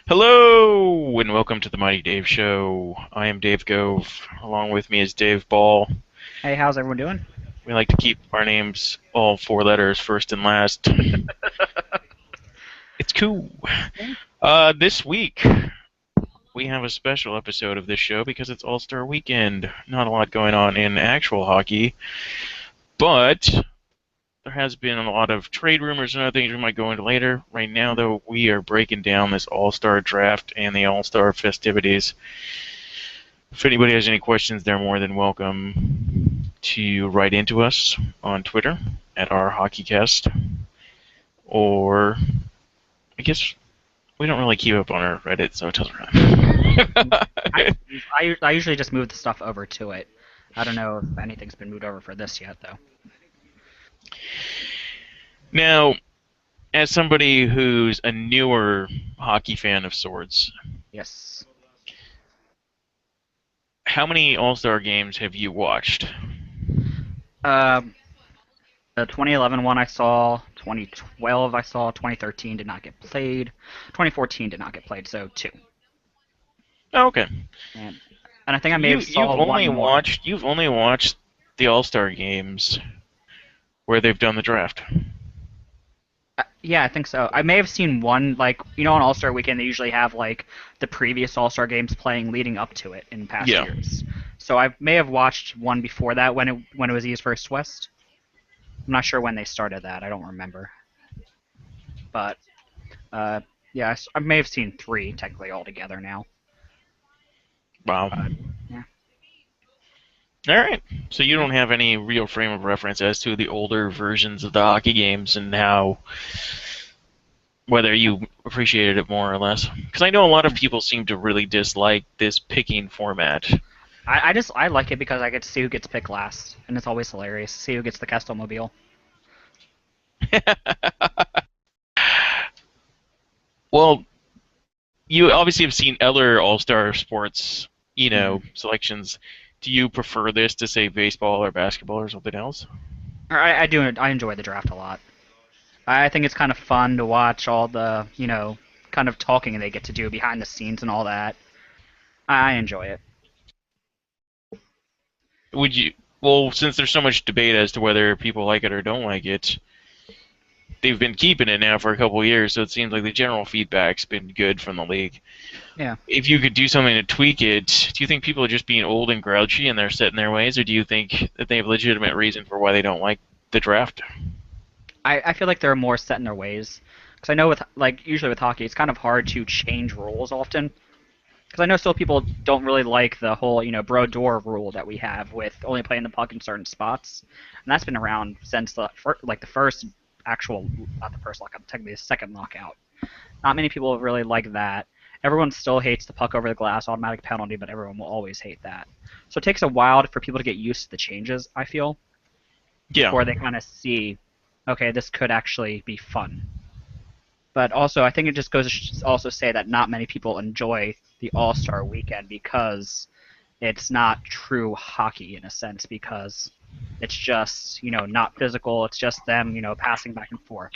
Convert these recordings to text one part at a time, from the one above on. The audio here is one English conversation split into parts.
Hello, and welcome to the Mighty Dave Show. I am Dave Gove. Along with me is Dave Ball. Hey, how's everyone doing? We like to keep our names all four letters, first and last. It's cool. Yeah. This week we have a special episode of this show because it's All-Star Weekend. Not a lot going on in actual hockey, but there has been a lot of trade rumors and other things we might go into later. Right now, though, we are breaking down this All-Star draft and the All-Star festivities. If anybody has any questions, they're more than welcome to write into us on Twitter at our HockeyCast, or I guess we don't really keep up on our Reddit, so it doesn't I, really. I usually just move the stuff over to it. I don't know if anything's been moved over for this yet, though. Now, as somebody who's a newer hockey fan of sorts, Yes. how many All-Star games have you watched? Um, the 2011 one I saw, 2012 I saw, 2013 did not get played, 2014 did not get played, so two. Oh, okay. And and I think I may You have you've saw only one more. watched you've only watched the All-Star games where they've done the draft. Yeah, I think so. I may have seen one, like, on All Star Weekend, they usually have, like, the previous All Star games playing leading up to it in past Yeah. years. So I may have watched one before that when it was East versus West. I'm not sure when they started that. I don't remember. But, uh, yeah, I may have seen three, technically, altogether now. Wow. But, yeah. All right. So you Yeah. don't have any real frame of reference as to the older versions of the hockey games and how whether you appreciated it more or less. Because I know a lot of people seem to really dislike this picking format. I like it because I get to see who gets picked last, and it's always hilarious to see who gets the Kestel Mobile. Well, you obviously have seen other All-Star sports, Hmm. selections. Do you prefer this to say baseball or basketball or something else? I do. I enjoy the draft a lot. I think it's kind of fun to watch all the, kind of talking they get to do behind the scenes and all that. I enjoy it. Would you? Well, since there's so much debate as to whether people like it or don't like it, they've been keeping it now for a couple of years, so it seems like the general feedback's been good from the league. Yeah. If you could do something to tweak it, do you think people are just being old and grouchy and they're set in their ways, or do you think that they have legitimate reason for why they don't like the draft? I feel like they're more set in their ways. Because I know with, like, usually with hockey, it's kind of hard to change rules often. Because I know still people don't really like the whole, Brodeur rule that we have with only playing the puck in certain spots. And that's been around since the first actual, not the first lockout, technically the second lockout. Not many people really like that. Everyone still hates the puck over the glass automatic penalty, but everyone will always hate that. So it takes a while for people to get used to the changes, I feel, Yeah. before they kind of see, okay, this could actually be fun. But also, I think it just goes to also say that not many people enjoy the All Star weekend because it's not true hockey in a sense, because it's just, not physical. It's just them, passing back and forth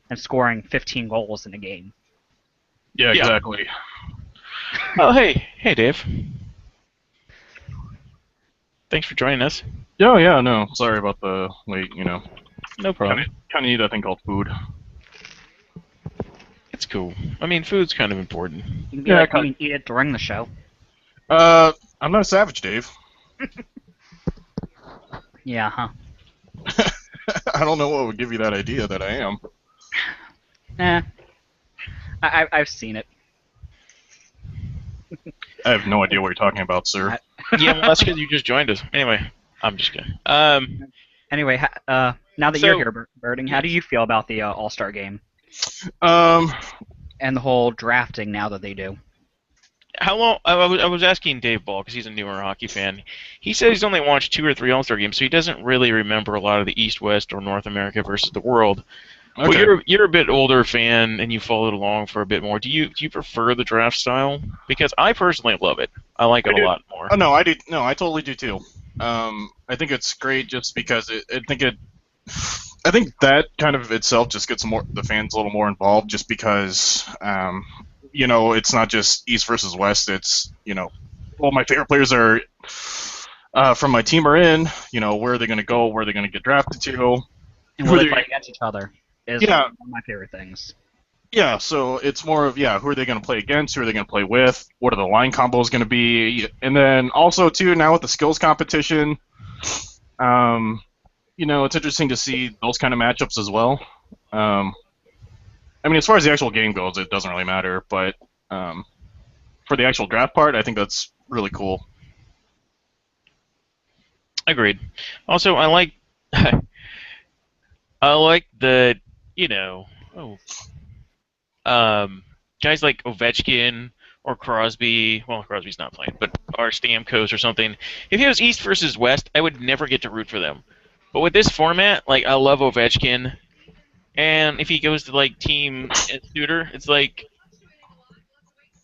and scoring 15 goals in a game. Yeah, Yeah. exactly. Oh, hey. Hey, Dave. Thanks for joining us. Yeah, yeah, no. Sorry about the late, No Kind of problem. kind of need that thing called food. It's cool. I mean, food's kind of important. You can be Yeah, like kind me and eat it during the show. I'm not a savage, Dave. Yeah, huh? I don't know what would give you that idea that I am. Eh, I've seen it. I have no idea what you're talking about, sir. Yeah, well, that's because you just joined us. Anyway, I'm just kidding. Anyway, now that you're So, here, Birding, how do yes. you feel about the All Star game Um, and the whole drafting now that they do? How long? I was asking Dave Ball because he's a newer hockey fan. He says he's only watched two or three All-Star games, so he doesn't really remember a lot of the East-West or North America versus the world. But okay. you're a bit older fan and you followed along for a bit more. Do you prefer the draft style? Because I personally love it. I like I it a do. lot more. Oh no, I do. No, I totally do too. I think it's great just because I think that kind of itself just gets more the fans a little more involved, just because it's not just East versus West. It's well, my favorite players are from my team are in. Where are they going to go? Where are they going to get drafted to? And will they play against each other? Is Yeah. one of my favorite things. Yeah, so it's more of, who are they going to play against? Who are they going to play with? What are the line combos going to be? And then also, too, now with the skills competition, it's interesting to see those kind of matchups as well. As far as the actual game goes, it doesn't really matter, but for the actual draft part, I think that's really cool. Agreed. Also, I like I like the guys like Ovechkin or Crosby. Well, Crosby's not playing, but or Stamkos or something. If it was East versus West, I would never get to root for them. But with this format, like I love Ovechkin, and if he goes to like Team Suitor, it's like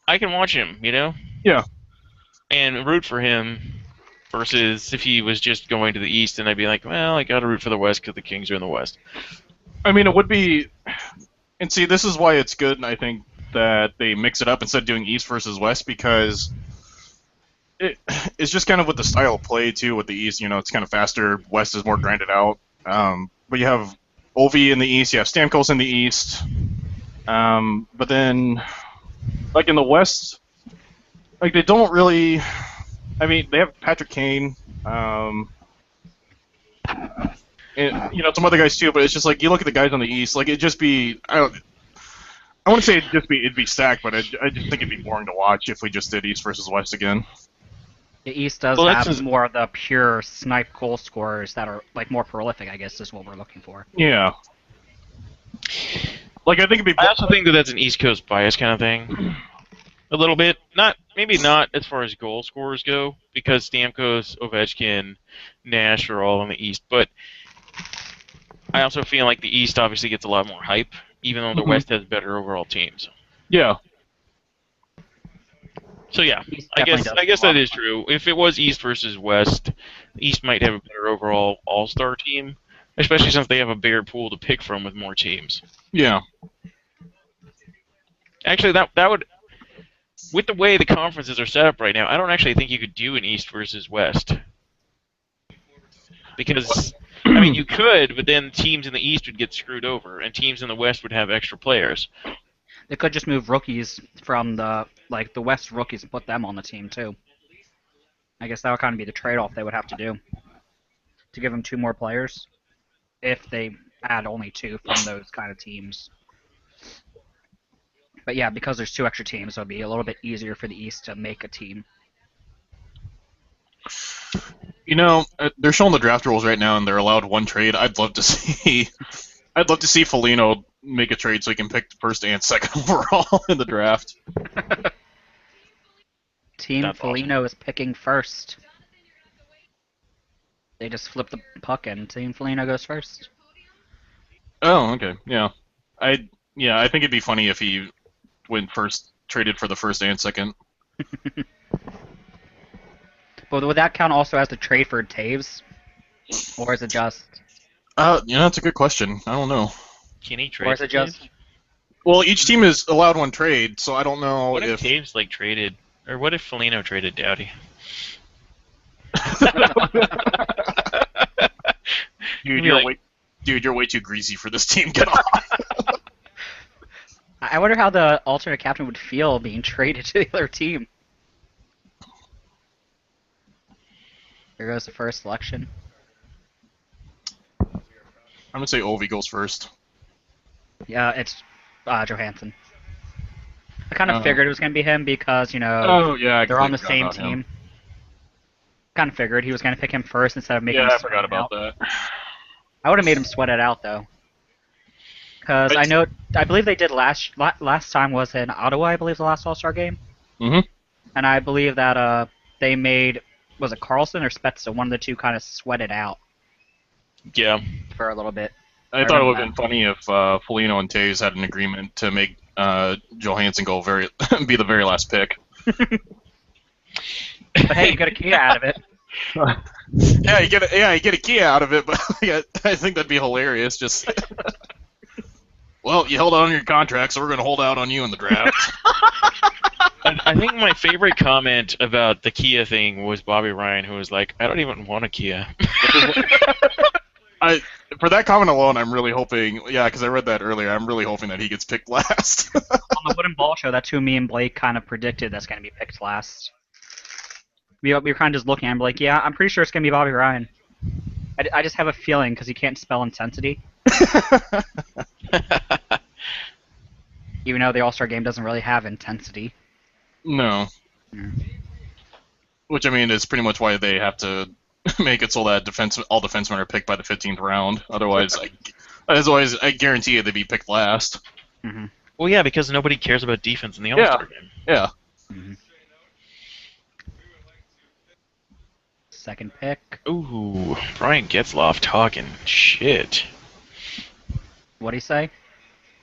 I can watch him, Yeah. and root for him. Versus if he was just going to the East, and I'd be like, well, I got to root for the West because the Kings are in the West. It would be, and see, this is why it's good, I think, that they mix it up instead of doing East versus West, because it's just kind of with the style of play, too, with the East. It's kind of faster. West is more grinded out. But you have Ovi in the East, you have Stamkos in the East. But then, like in the West, like they don't really... they have Patrick Kane, and some other guys too. But it's just like you look at the guys on the East, like it'd just be I wouldn't say it'd be stacked, but I just think it'd be boring to watch if we just did East versus West again. The East does have more of the pure snipe goal scorers that are like more prolific, I guess, is what we're looking for. Yeah. Like I think it'd be. I also think that that's an East Coast bias kind of thing. A little bit, maybe not as far as goal scorers go, because Stamkos, Ovechkin, Nash are all in the East. But I also feel like the East obviously gets a lot more hype, even though the West has better overall teams. Yeah. So yeah, I guess that is true. If it was East versus West, East might have a better overall All-Star team, especially since they have a bigger pool to pick from with more teams. Yeah. Actually, that would. With the way the conferences are set up right now, I don't actually think you could do an East versus West. Because, you could, but then teams in the East would get screwed over, and teams in the West would have extra players. They could just move rookies from the West rookies and put them on the team, too. I guess that would kind of be the trade-off they would have to do. To give them 2 more players, if they add only 2 from those kind of teams. But yeah, because there's 2 extra teams, it would be a little bit easier for the East to make a team. They're showing the draft rules right now, and they're allowed 1 trade. I'd love to see Foligno make a trade so he can pick the first and second overall in the draft. Team That's Foligno is picking first. They just flip the puck, and Team Foligno goes first. Oh, okay, yeah. I think it'd be funny if he went first, traded for the first and second. But would that count also as the trade for Taves? Or is it just... That's a good question. I don't know. Can he trade? Or is it just... Well, each team is allowed 1 trade, so I don't know What if Taves traded, or what if Foligno traded Doughty? Dude, you're way too greasy for this team. Get off. I wonder how the alternate captain would feel being traded to the other team. Here goes the first selection. I'm gonna say Ovi goes first. Yeah, it's Johansson. I kind of figured it was gonna be him because they're on the same team. Kind of figured he was gonna pick him first instead of making. Yeah, him I forgot about that. I would have made him sweat it out though. Because I believe they did last time was in Ottawa, I believe, the last All-Star game. Mm-hmm. And I believe that they made, was it Carlson or Spezza? One of the two kind of sweated out. Yeah. For a little bit. I thought it would have been funny if Foligno and Taves had an agreement to make Johansson be the very last pick. But hey, you got a key out of it. Yeah, you get a key out of it, but I think that'd be hilarious. Just well, you held out on your contract, so we're going to hold out on you in the draft. I think my favorite comment about the Kia thing was Bobby Ryan, who was like, "I don't even want a Kia." For that comment alone, I'm really hoping, yeah, because I read that earlier, I'm really hoping that he gets picked last. On the Wooden Ball Show, that's who me and Blake kind of predicted that's going to be picked last. We were kind of just looking at him like, yeah, I'm pretty sure it's going to be Bobby Ryan. I just have a feeling because he can't spell intensity. Even though the All-Star Game doesn't really have intensity. No. Which, I mean, is pretty much why they have to make it so that all defensemen are picked by the 15th round. Otherwise, I guarantee you they'd be picked last. Mm-hmm. Well, yeah, because nobody cares about defense in the All-Star game. Yeah. Mm-hmm. Second pick. Ooh, Brian Getzloff talking shit. What'd he say?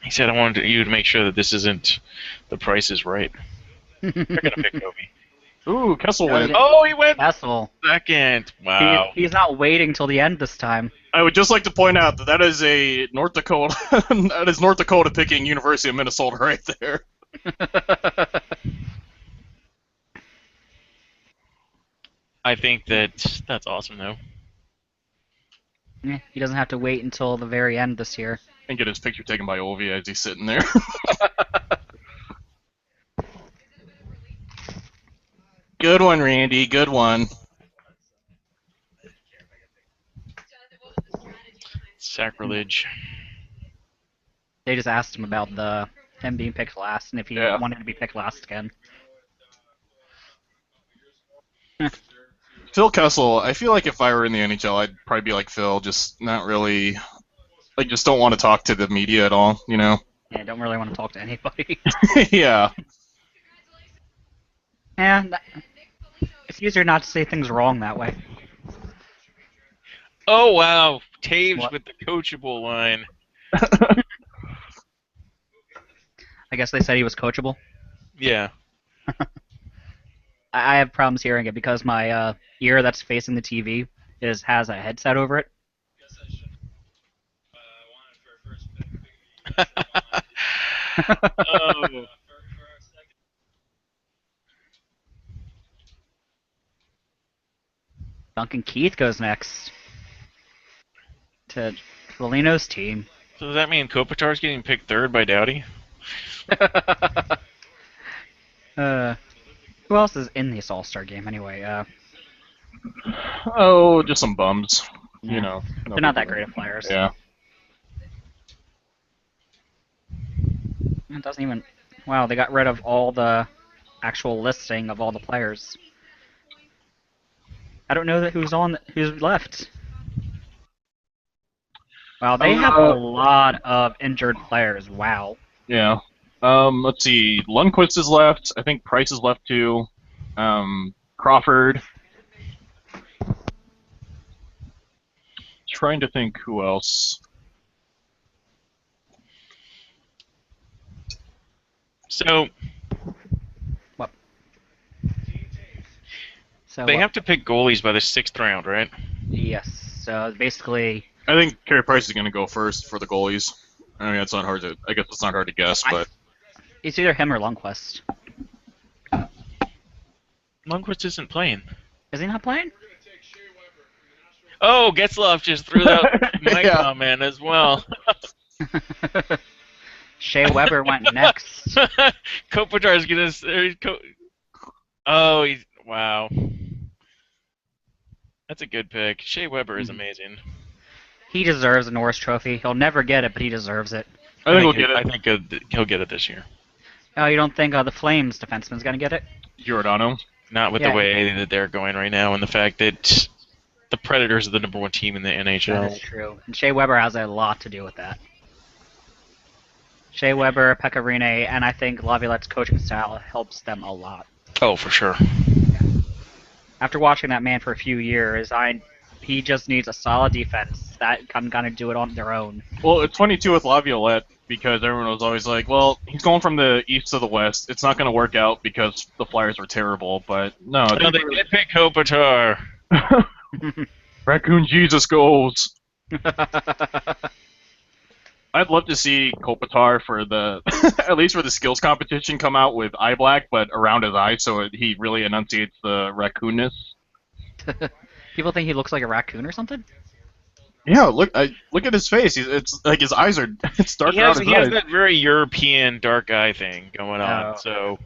He said, "I wanted you to make sure that this isn't The Price is Right." They're gonna pick Kobe. Ooh, Kessel went. Oh, he went Kessel. second. Wow. He's not waiting till the end this time. I would just like to point out that is a North Dakota. That is North Dakota picking University of Minnesota right there. I think that's awesome, though. Yeah, he doesn't have to wait until the very end this year. And get his picture taken by Ovi as he's sitting there. Good one, Randy. Good one. Sacrilege. They just asked him about him being picked last and if he wanted to be picked last again. Phil Kessel, I feel like if I were in the NHL, I'd probably be like Phil, just not really, like, just don't want to talk to the media at all, you know? Yeah, don't really want to talk to anybody. Yeah. And it's easier not to say things wrong that way. Oh, wow. Taves What? with the coachable line. I guess they said he was coachable. Yeah. I have problems hearing it because my ear that's facing the TV has a headset over it. Oh. Duncan Keith goes next to Foligno's team. So does that mean Kopitar's getting picked third by Doughty? Who else is in this All-Star game anyway? Oh, just some bums. You know. They're not that great of players. Yeah. It doesn't even. Wow, they got rid of all the actual listing of all the players. I don't know who's left. Wow, they have a lot of injured players. Wow. Yeah. Let's see. Lundqvist is left. I think Price is left too. Crawford. Trying to think who else. So What? So they have to pick goalies by the 6th round, right? Yes. So basically. I think Carey Price is going to go first for the goalies. I mean, it's not hard to. I guess it's not hard to guess, but It's either him or Lundqvist. Lundqvist isn't playing. Is he not playing? Oh, Getzloff just threw out my Yeah. comment as well. Shea Weber went next. Kopitar's gonna. Oh, wow. That's a good pick. Shea Weber is amazing. He deserves a Norris Trophy. He'll never get it, but he deserves it. I think we'll get I it. think he'll get it this year. Oh, you don't think the Flames defenseman's gonna get it? Giordano. Not with Yeah. the way that they're going right now, and the fact that the Predators are the #1 team in the That NHL. is true. And Shea Weber has a lot to do with that. Shea Weber, Pekka Rinne, and I think Laviolette's coaching style helps them a lot. Oh, for sure. After watching that man for a few years, he just needs a solid defense that can kind of do it on their own. Well, it's 22 with Laviolette because everyone was always like, well, he's going from the east to the west. It's not going to work out because the Flyers were terrible. But no, No, they did pick Kopitar. Raccoon Jesus goes. I'd love to see Kopitar for the at least for the skills competition come out with eye black, but around his eyes, so he really enunciates the raccoonness. People think he looks like a raccoon or something. Yeah, look at his face. It's like his eyes are it's dark He around has his he has eyes. that very European dark eye thing going on. Oh. So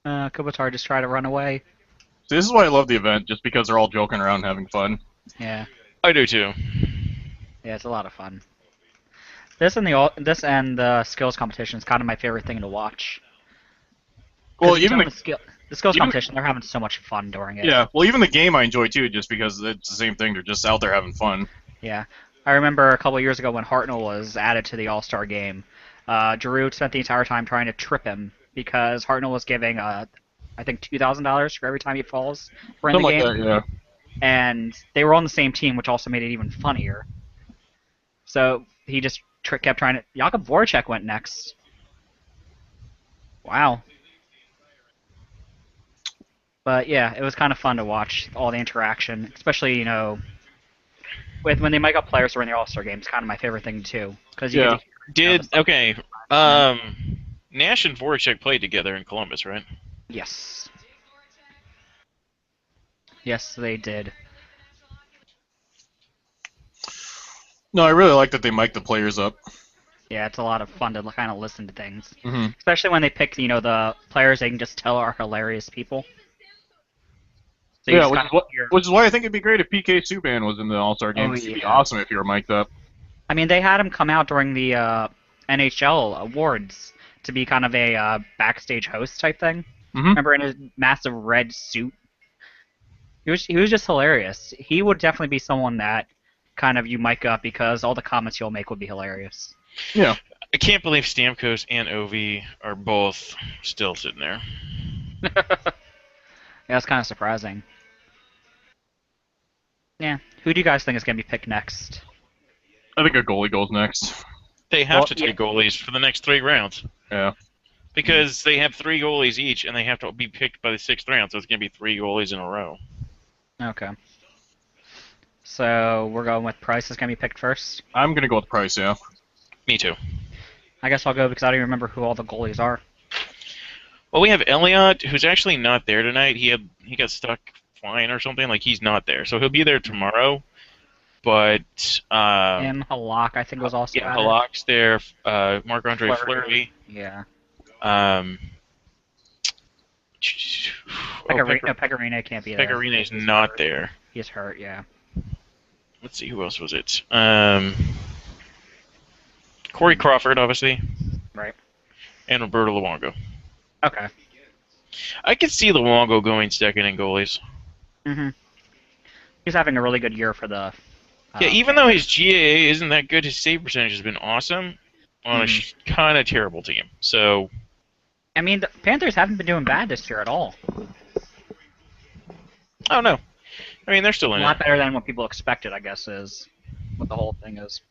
Kopitar just tried to run away. See, this is why I love the event, just because they're all joking around and having fun. Yeah. I do too. Yeah, it's a lot of fun. This and the skills competition is kind of my favorite thing to watch. 'Cause Well, you even tell the the skills even- competition, they're having so much fun during it. yeah, well, even the game I enjoy too, just because it's the same thing. They're just out there having fun. Yeah. I remember a couple of years ago when Hartnell was added to the All-Star game, Giroud spent the entire time trying to trip him because Hartnell was giving, I think, $2,000 for every time he falls for in the Something game. like that, yeah. And they were on the same team, which also made it even funnier. So he just kept trying to. Jakub Voracek went next. Wow. But yeah, it was kind of fun to watch all the interaction, especially with when they mic up players during the All Star game. It's kind of my favorite thing too, because you Yeah. get to hear Okay. Nash and Voracek played together in Columbus, right? Yes. Yes, they did. No, I really like that they mic the players up. Yeah, it's a lot of fun to kind of listen to things, hmm especially when they pick the players they can just tell are hilarious people. So you Yeah, just which kind is, of hear. which is why I think it'd be great if PK Subban was in the All-Star game. Oh, It'd be yeah. awesome if you were mic'd up. I mean, they had him come out during the NHL awards to be kind of a backstage host type thing. hmm Remember, in his massive red suit. He was just hilarious. He would definitely be someone that kind of you mic up because all the comments he'll make would be hilarious. Yeah. I can't believe Stamkos and Ovi are both still sitting there. Yeah, that's kind of surprising. Yeah. Who do you guys think is going to be picked next? I think a goalie goes next. They have Well, to take goalies for the next 3 rounds Yeah. because they have 3 goalies each, and they have to be picked by the 6th round. So it's going to be 3 goalies in a row. Okay. So we're going with Price is going to be picked first. I'm gonna go with Price. Yeah. Me too. I guess I'll go because I don't even remember who all the goalies are. Well, we have Elliott, who's actually not there tonight. He got stuck flying or something. Like he's not there, so he'll be there tomorrow. But Him, Halak, I think was also yeah, added. Halak's there. Marc-Andre Fleury. Yeah. Pecorino can't be there. Pecorino's not there. He's hurt, yeah. Let's see, who else was it? Corey Crawford, obviously, Right. and Roberto Luongo. Okay. I could see Luongo going second in goalies. Mhm. He's having a really good year for the. Yeah, even though his GAA isn't that good, his save percentage has been awesome on a kind of terrible team. So, I mean, the Panthers haven't been doing bad this year at all. I don't know. I mean, they're still A in lot it. better than what people expected, I guess, is what the whole thing is.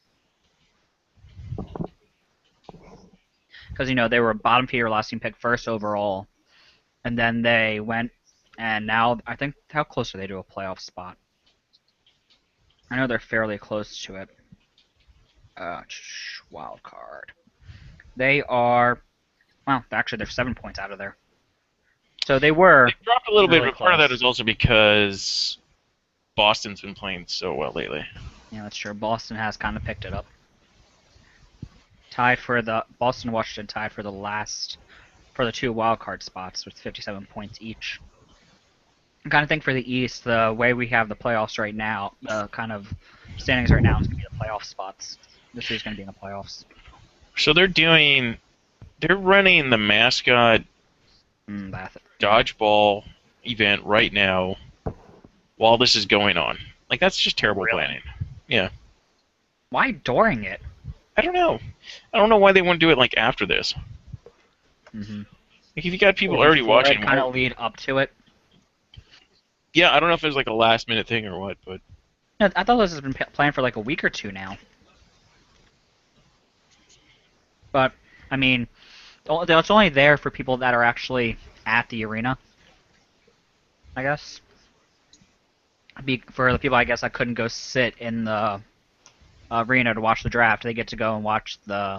Because they were bottom feeder last team picked first overall, and then they went, and now I think how close are they to a playoff spot? I know they're fairly close to it. Wild card. They are. Well, actually, they're 7 points out of there. So they were. They dropped a little bit, really but part of that close. is also because Boston's been playing so well lately. Yeah, that's true. Boston has kind of picked it up. Tied for the Boston, Washington tied for the 2 wild card spots with 57 points each. I kind of think for the East, the way we have the playoffs right now, the kind of standings right now is going to be the playoff spots. This year's going to be in the playoffs. So they're running the mascot dodgeball event right now while this is going on. Like, that's just terrible Really? planning. Yeah. Why during it? I don't know. I don't know why they want to do it, like, after this. Mm-hmm. Like, if you got people already watching... kind of lead up to it. Yeah, I don't know if it was, like, a last-minute thing or what, but... No, I thought this has been planned for like a week or two now. But, I mean, it's only there for people that are actually at the arena. I guess. For the people, I guess, that couldn't go sit in the arena to watch the draft, they get to go and watch uh,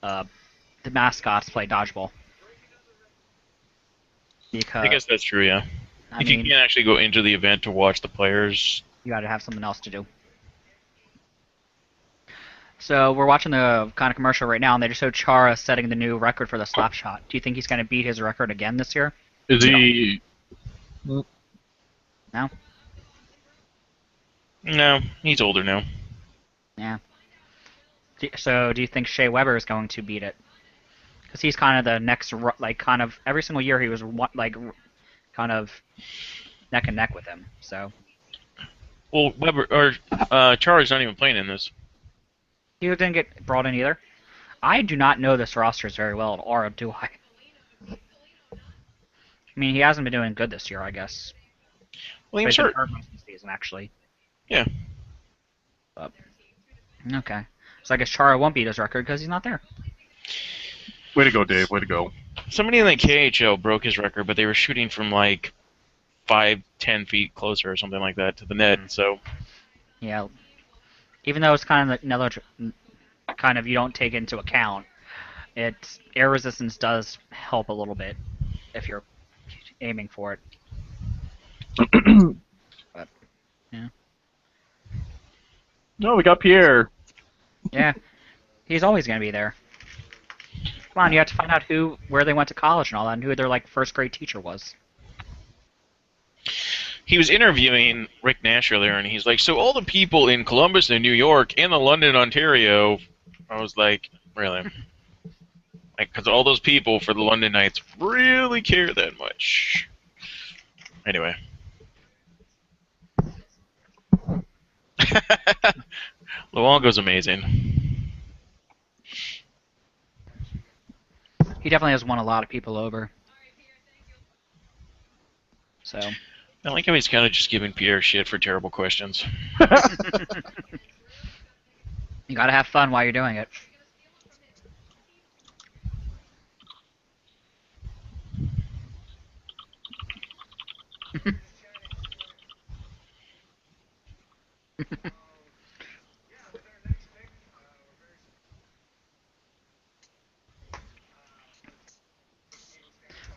the mascots play dodgeball. I Because guess that's true, yeah. I If you mean, can't actually go into the event to watch the players, you got to have something else to do. So we're watching the kind of commercial right now, and they just showed Chara setting the new record for the slap shot. Do you think he's going to beat his record again this year? Is he? No. no, he's older now. Yeah. So do you think Shea Weber is going to beat it? Because he's kind of the next, like, kind of every single year he was like, kind of neck and neck with him. So Well, Weber or Chara's not even playing in this. he didn't get brought in either. I do not know this rosters very well, or do I? I mean, he hasn't been doing good this year, I guess. Well, But he's he's been hurt. hurt most of the season, actually. Yeah. But, okay. So I guess Chara won't beat his record because he's not there. Way to go, Dave. Way to go. Somebody in the KHL broke his record, but they were shooting from like 5-10 feet closer or something like that to the net. So Yeah. Even though it's kind of another kind of you don't take into account, air resistance does help a little bit if you're aiming for it. But, yeah. No, we got Pierre. Yeah. He's always going to be there. Come on, you have to find out where they went to college and all that, and who their like first grade teacher was. he was interviewing Rick Nash earlier, and he's like, "So all the people in Columbus and New York and the London, Ontario," I was like, "Really?" Like, because all those people for the London Knights really care that much. Anyway. Luongo's amazing. He definitely has won a lot of people over. So. I like how he's kind of just giving Pierre shit for terrible questions. You gotta have fun while you're doing it.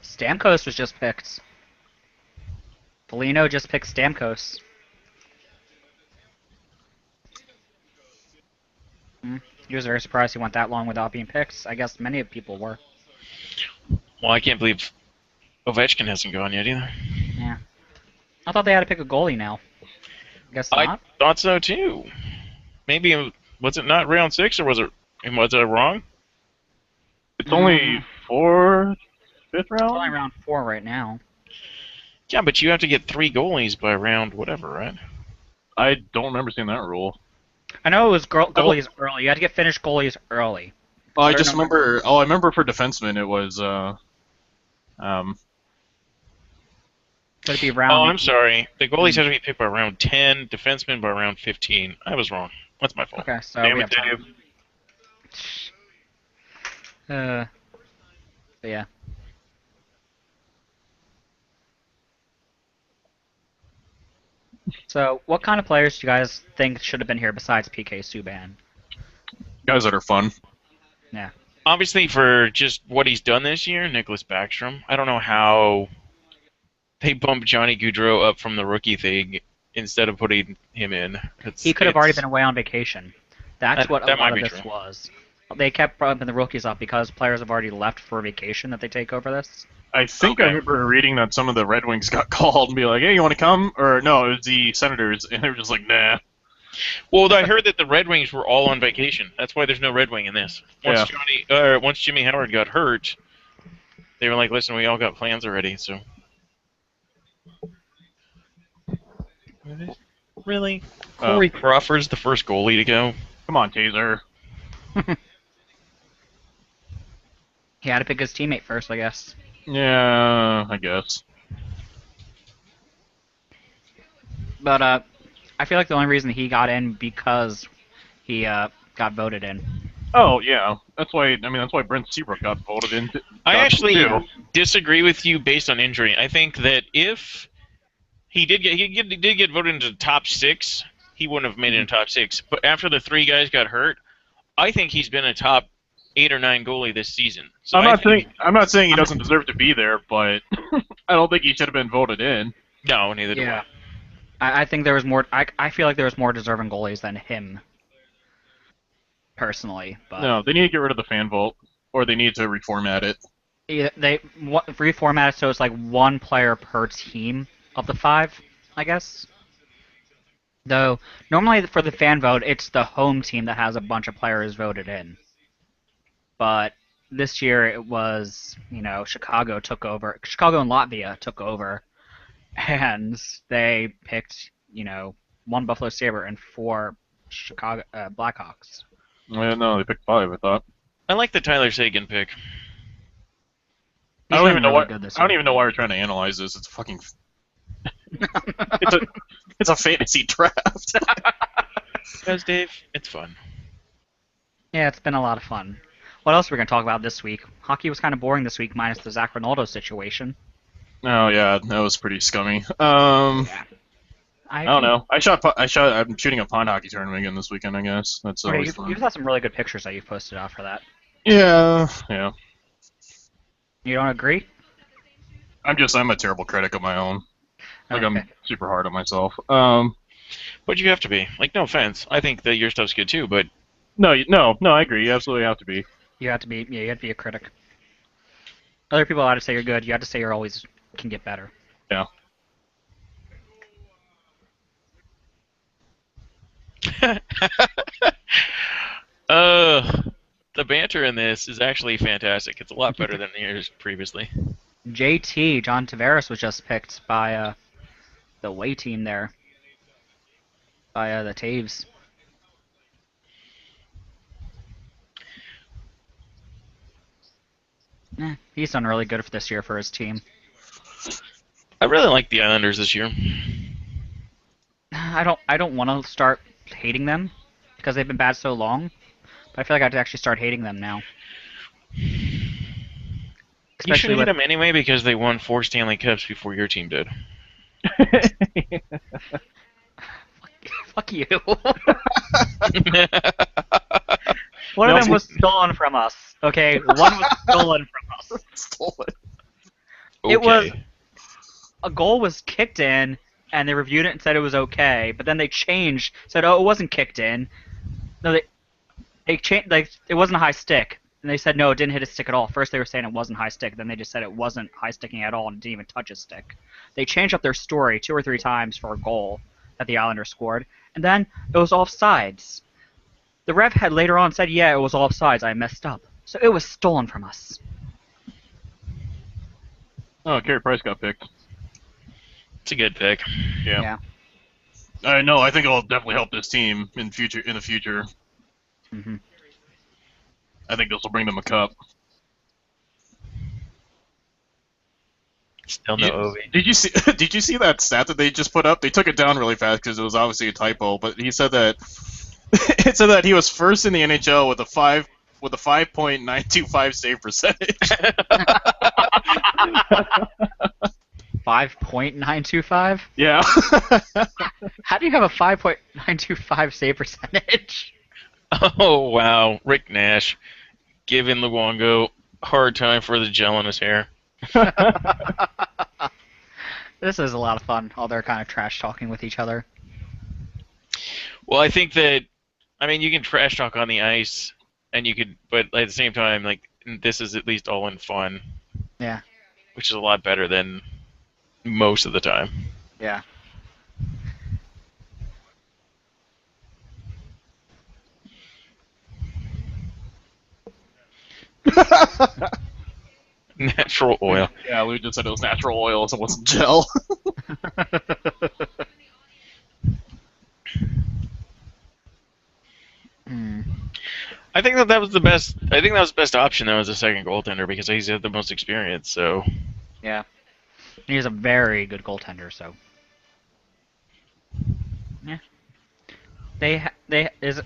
Stamkos was just picked. Foligno just picked Stamkos. He was very surprised he went that long without being picked. I guess many people were. Well, I can't believe Ovechkin hasn't gone yet either. Yeah. I thought they had to pick a goalie now. Guess I not. thought so too. Maybe was it not round 6 or was it wrong? It's only fifth It's only round. round 4 right now. Yeah, but you have to get 3 goalies by round whatever, right? I don't remember seeing that rule. I know it was goalies early. You had to get finished goalies early. Oh, I Certain just number- remember. Oh, I remember for defensemen it was. Would it be round? Oh, I'm sorry. The goalies have to be picked by round 10, defensemen by round 15. I was wrong. That's my fault. Okay, so Damn we it, have Dave. time. But yeah. So, what kind of players do you guys think should have been here besides PK Subban? guys that are fun. Yeah. Obviously, for just what he's done this year, Nicholas Backstrom. I don't know how they bumped Johnny Gaudreau up from the rookie thing instead of putting him in. He could have already been away on vacation. That's what a that lot might of be this true. was. They kept bumping the rookies up because players have already left for vacation that they take over this. I think I Okay. remember reading that some of the Red Wings got called and be like, "Hey, you want to come?" Or no, it was the Senators, and they were just like, "Nah." Well, I heard that the Red Wings were all on vacation. That's why there's no Red Wing in this. Once once Jimmy Howard got hurt, they were like, "Listen, we all got plans already." So. Really? Corey Crawford's the first goalie to go. Come on, Taser. He had to pick his teammate first, I guess. Yeah, I guess. But I feel like the only reason he got in because he got voted in. Oh yeah, that's why. I mean, that's why Brent Seabrook got voted in. I got actually too. disagree with you based on injury. I think that if he did get voted into the top 6, he wouldn't have made it in top 6. But after the 3 guys got hurt, I think he's been a top 8 or 9 goalie this season. So I'm not saying he doesn't deserve to be there, but I don't think he should have been voted in. No, neither do I. I think there was more. I feel like there was more deserving goalies than him, personally. But No, they need to get rid of the fan vote, or they need to reformat it. they reformat it so it's like one player per team of the 5, I guess. Though normally for the fan vote, it's the home team that has a bunch of players voted in. But this year it was, Chicago took over. Chicago and Latvia took over, and they picked, 1 Buffalo Sabre and 4 Chicago Blackhawks. Well, no, they picked 5. I thought. I like the Tyler Sagan pick. I don't even know really why. good this I don't year. even know why we're trying to analyze this. It's fucking. it's a fantasy draft. Because Dave, it's fun. Yeah, it's been a lot of fun. What else are we going to talk about this week? Hockey was kind of boring this week, minus the Zach Ronaldo situation. Oh yeah, that was pretty scummy. Yeah. I don't know. I'm shooting a pond hockey tournament again this weekend. I guess that's Okay, always fun. you've had some really good pictures that you've posted after that. Yeah. You don't agree? I'm a terrible critic of my own. Like Okay. I'm super hard on myself. But you have to be. Like, no offense. I think that your stuff's good too, but No, I agree. You absolutely have to be. You have to be a critic. Other people ought to say you're good. You have to say you're always can get better. Yeah. the banter in this is actually fantastic. It's a lot better than the years previously. JT, John Tavares, was just picked by the away team there. By the Taves. He's done really good for this year for his team. I really like the Islanders this year. I don't want to start hating them because they've been bad so long. But I feel like I have to actually start hating them now. You Especially should hate with them anyway because they won 4 Stanley Cups before your team did. fuck you. One of them was stolen from us. Okay, one was stolen from us. Stolen. It was Okay. a goal was kicked in, and they reviewed it and said it was okay. But then they changed, said, "Oh, it wasn't kicked in." No, they changed. Like it wasn't a high stick, and they said no, it didn't hit his stick at all. First they were saying it wasn't high stick, then they just said it wasn't high sticking at all and didn't even touch his stick. They changed up their story 2 or 3 times for a goal that the Islanders scored, and then it was offsides. The ref had later on said, "Yeah, it was offsides. I messed up." So it was stolen from us. Oh, Carey Price got picked. It's a good pick. Yeah. I know. I think it'll definitely help this team in the future. Mm-hmm. I think this will bring them a cup. Still no Ovi. Did you see? Did you see that stat that they just put up? They took it down really fast because it was obviously a typo. But he said that it said that he was first in the NHL with a 5.925 save percentage. 5.925? Yeah. How do you have a 5.925 save percentage? Oh, wow. Rick Nash giving Luongo a hard time for the gel in his hair. This is a lot of fun. All their kind of trash talking with each other. Well, I think that, I mean, you can trash talk on the ice, and you could, but at the same time, like, this is at least all in fun. Yeah. Which is a lot better than most of the time. Yeah. Natural oil. Yeah, Lou just said it was natural oil, so it wasn't gel. I think that was the best. I think that was the best option though as a second goaltender because he's had the most experience. So Yeah. He's a very good goaltender, so. Yeah.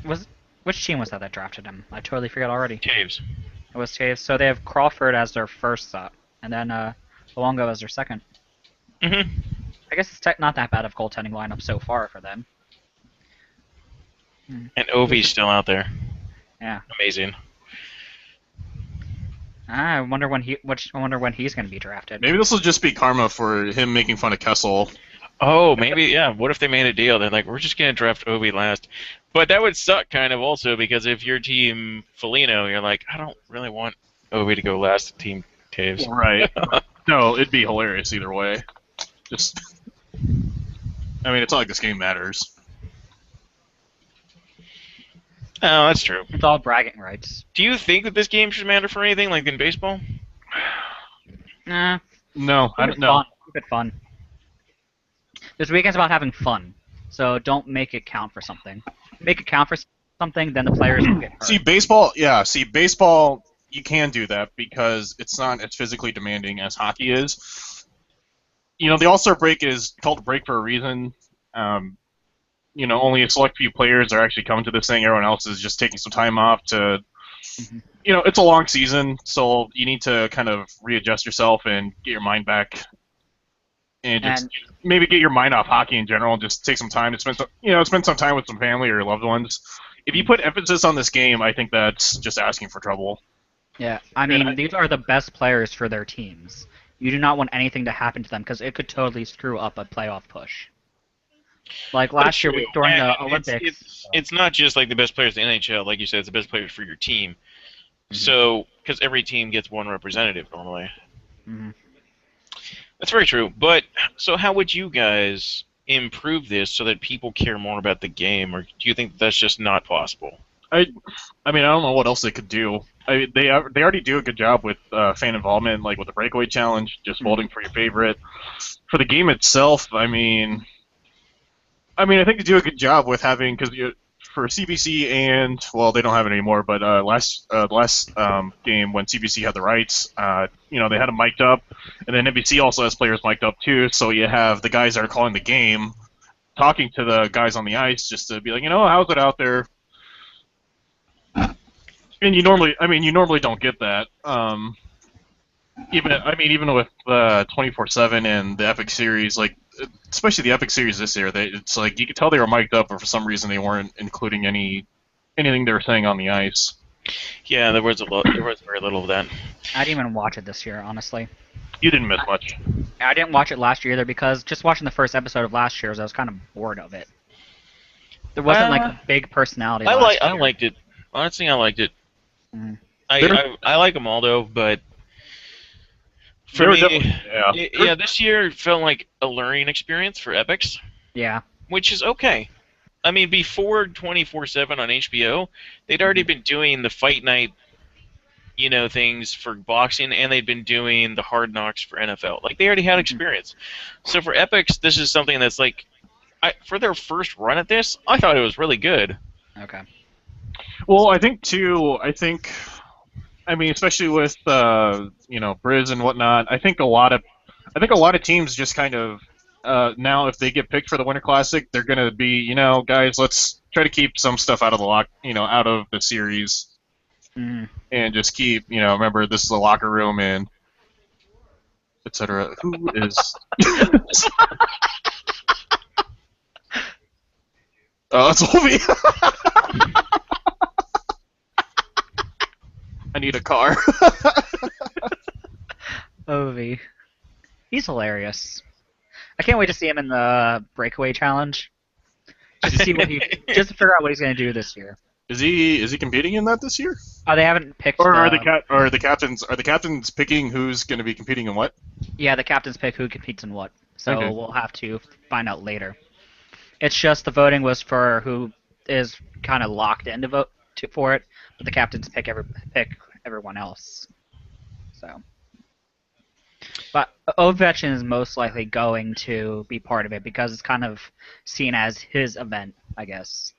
Was Which team was that drafted him? I totally forgot already. Taves. It was Taves. So they have Crawford as their first up, and then Luongo as their second. Mm-hmm. I guess it's not that bad of goaltending lineup so far for them. And Ovi's still out there. Yeah. Amazing. I wonder when he's going to be drafted. Maybe this will just be karma for him making fun of Kessel. Oh, maybe, yeah. What if they made a deal? They're like, we're just going to draft Ovi last. But that would suck kind of also, because if you're team Foligno, you're like, I don't really want Ovi to go last to team Taves. Right. No, it'd be hilarious either way. Just, I mean, it's not like this game matters. Oh, that's true. It's all bragging rights. Do you think that this game should matter for anything, like in baseball? Nah. No, I don't know. Keep it fun. This weekend's about having fun, so don't make it count for something. Make it count for something, then the players will get hurt. See, baseball, you can do that because it's not as physically demanding as hockey is. You know, the All-Star break is called a break for a reason. You know, only a select few players are actually coming to this thing. Everyone else is just taking some time off to, you know, it's a long season, so you need to kind of readjust yourself and get your mind back, and just maybe get your mind off hockey in general, and just take some time to spend some time with some family or your loved ones. If you put emphasis on this game, I think that's just asking for trouble. Yeah, I mean, these are the best players for their teams. You do not want anything to happen to them because it could totally screw up a playoff push. Like last year during the Olympics. It's not just like the best players in the NHL, like you said, it's the best players for your team. So, because every team gets one representative normally. That's very true. But, so how would you guys improve this so that people care more about the game, or do you think that's just not possible? I mean, I don't know what else they could do. They already do a good job with fan involvement, like with the breakaway challenge, just voting for your favorite. For the game itself, I think they do a good job with having, because for CBC and, well, they don't have it anymore, but last game when CBC had the rights, you know, they had them mic'd up, and then NBC also has players mic'd up too, so you have the guys that are calling the game talking to the guys on the ice just to be like, you know, how's it out there? And you normally don't get that. Even with 24/7 and the Epic Series, like especially the Epic Series this year, it's like you could tell they were mic'd up, but for some reason they weren't including anything they were saying on the ice. Yeah, there was very little of that. I didn't even watch it this year, honestly. You didn't miss much. I didn't watch it last year either because just watching the first episode of last year's, I was kind of bored of it. There wasn't like a big personality. I liked it. Honestly, I liked it. I like them all though, but for me, this year felt like a learning experience for Epics. Yeah. Which is okay. I mean, before 24/7 on HBO, they'd already been doing the Fight Night, you know, things for boxing, and they'd been doing the Hard Knocks for NFL. Like, they already had experience. So for Epics, this is something that's like, for their first run at this, I thought it was really good. Okay. Well, I think, especially with you know, Briz and whatnot, I think a lot of teams just kind of now, if they get picked for the Winter Classic, they're gonna be, you know, guys, let's try to keep some stuff out of out of the series, and just keep, you know, remember this is a locker room and etc. Who is? Oh, it's Ovi. I need a car. Ovi. He's hilarious. I can't wait to see him in the breakaway challenge. Just to see just to figure out what he's going to do this year. Is he competing in that this year? Oh, they haven't picked. Or are the captains picking who's going to be competing in what? Yeah, the captains pick who competes in what. So we'll have to find out later. It's just the voting was for who is kind of locked in to vote for it, but the captains pick everyone else. So, but Ovechkin is most likely going to be part of it because it's kind of seen as his event, I guess.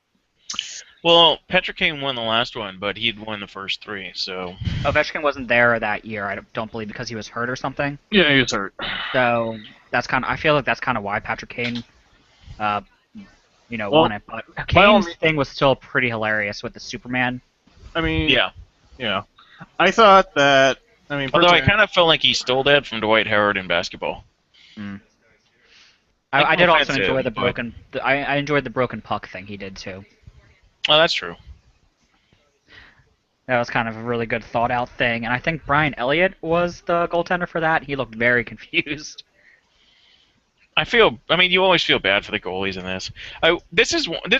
Well, Patrick Kane won the last one, but he'd won the first three, so... Ovechkin wasn't there that year, I don't believe, because he was hurt or something. Yeah, he was hurt. So, I feel like that's kind of why Patrick Kane Won Well, it. But by all Kane's thing was still pretty hilarious with the Superman. I mean, Yeah. yeah. I thought that. I mean, Although I personally, kind of felt like he stole that from Dwight Howard in basketball. Mm. Like, I no did also offensive, enjoy the but- broken. I enjoyed the broken puck thing he did too. Oh, that's true. That was kind of a really good thought out thing, and I think Brian Elliott was the goaltender for that. He looked very confused. I mean, you always feel bad for the goalies in this. This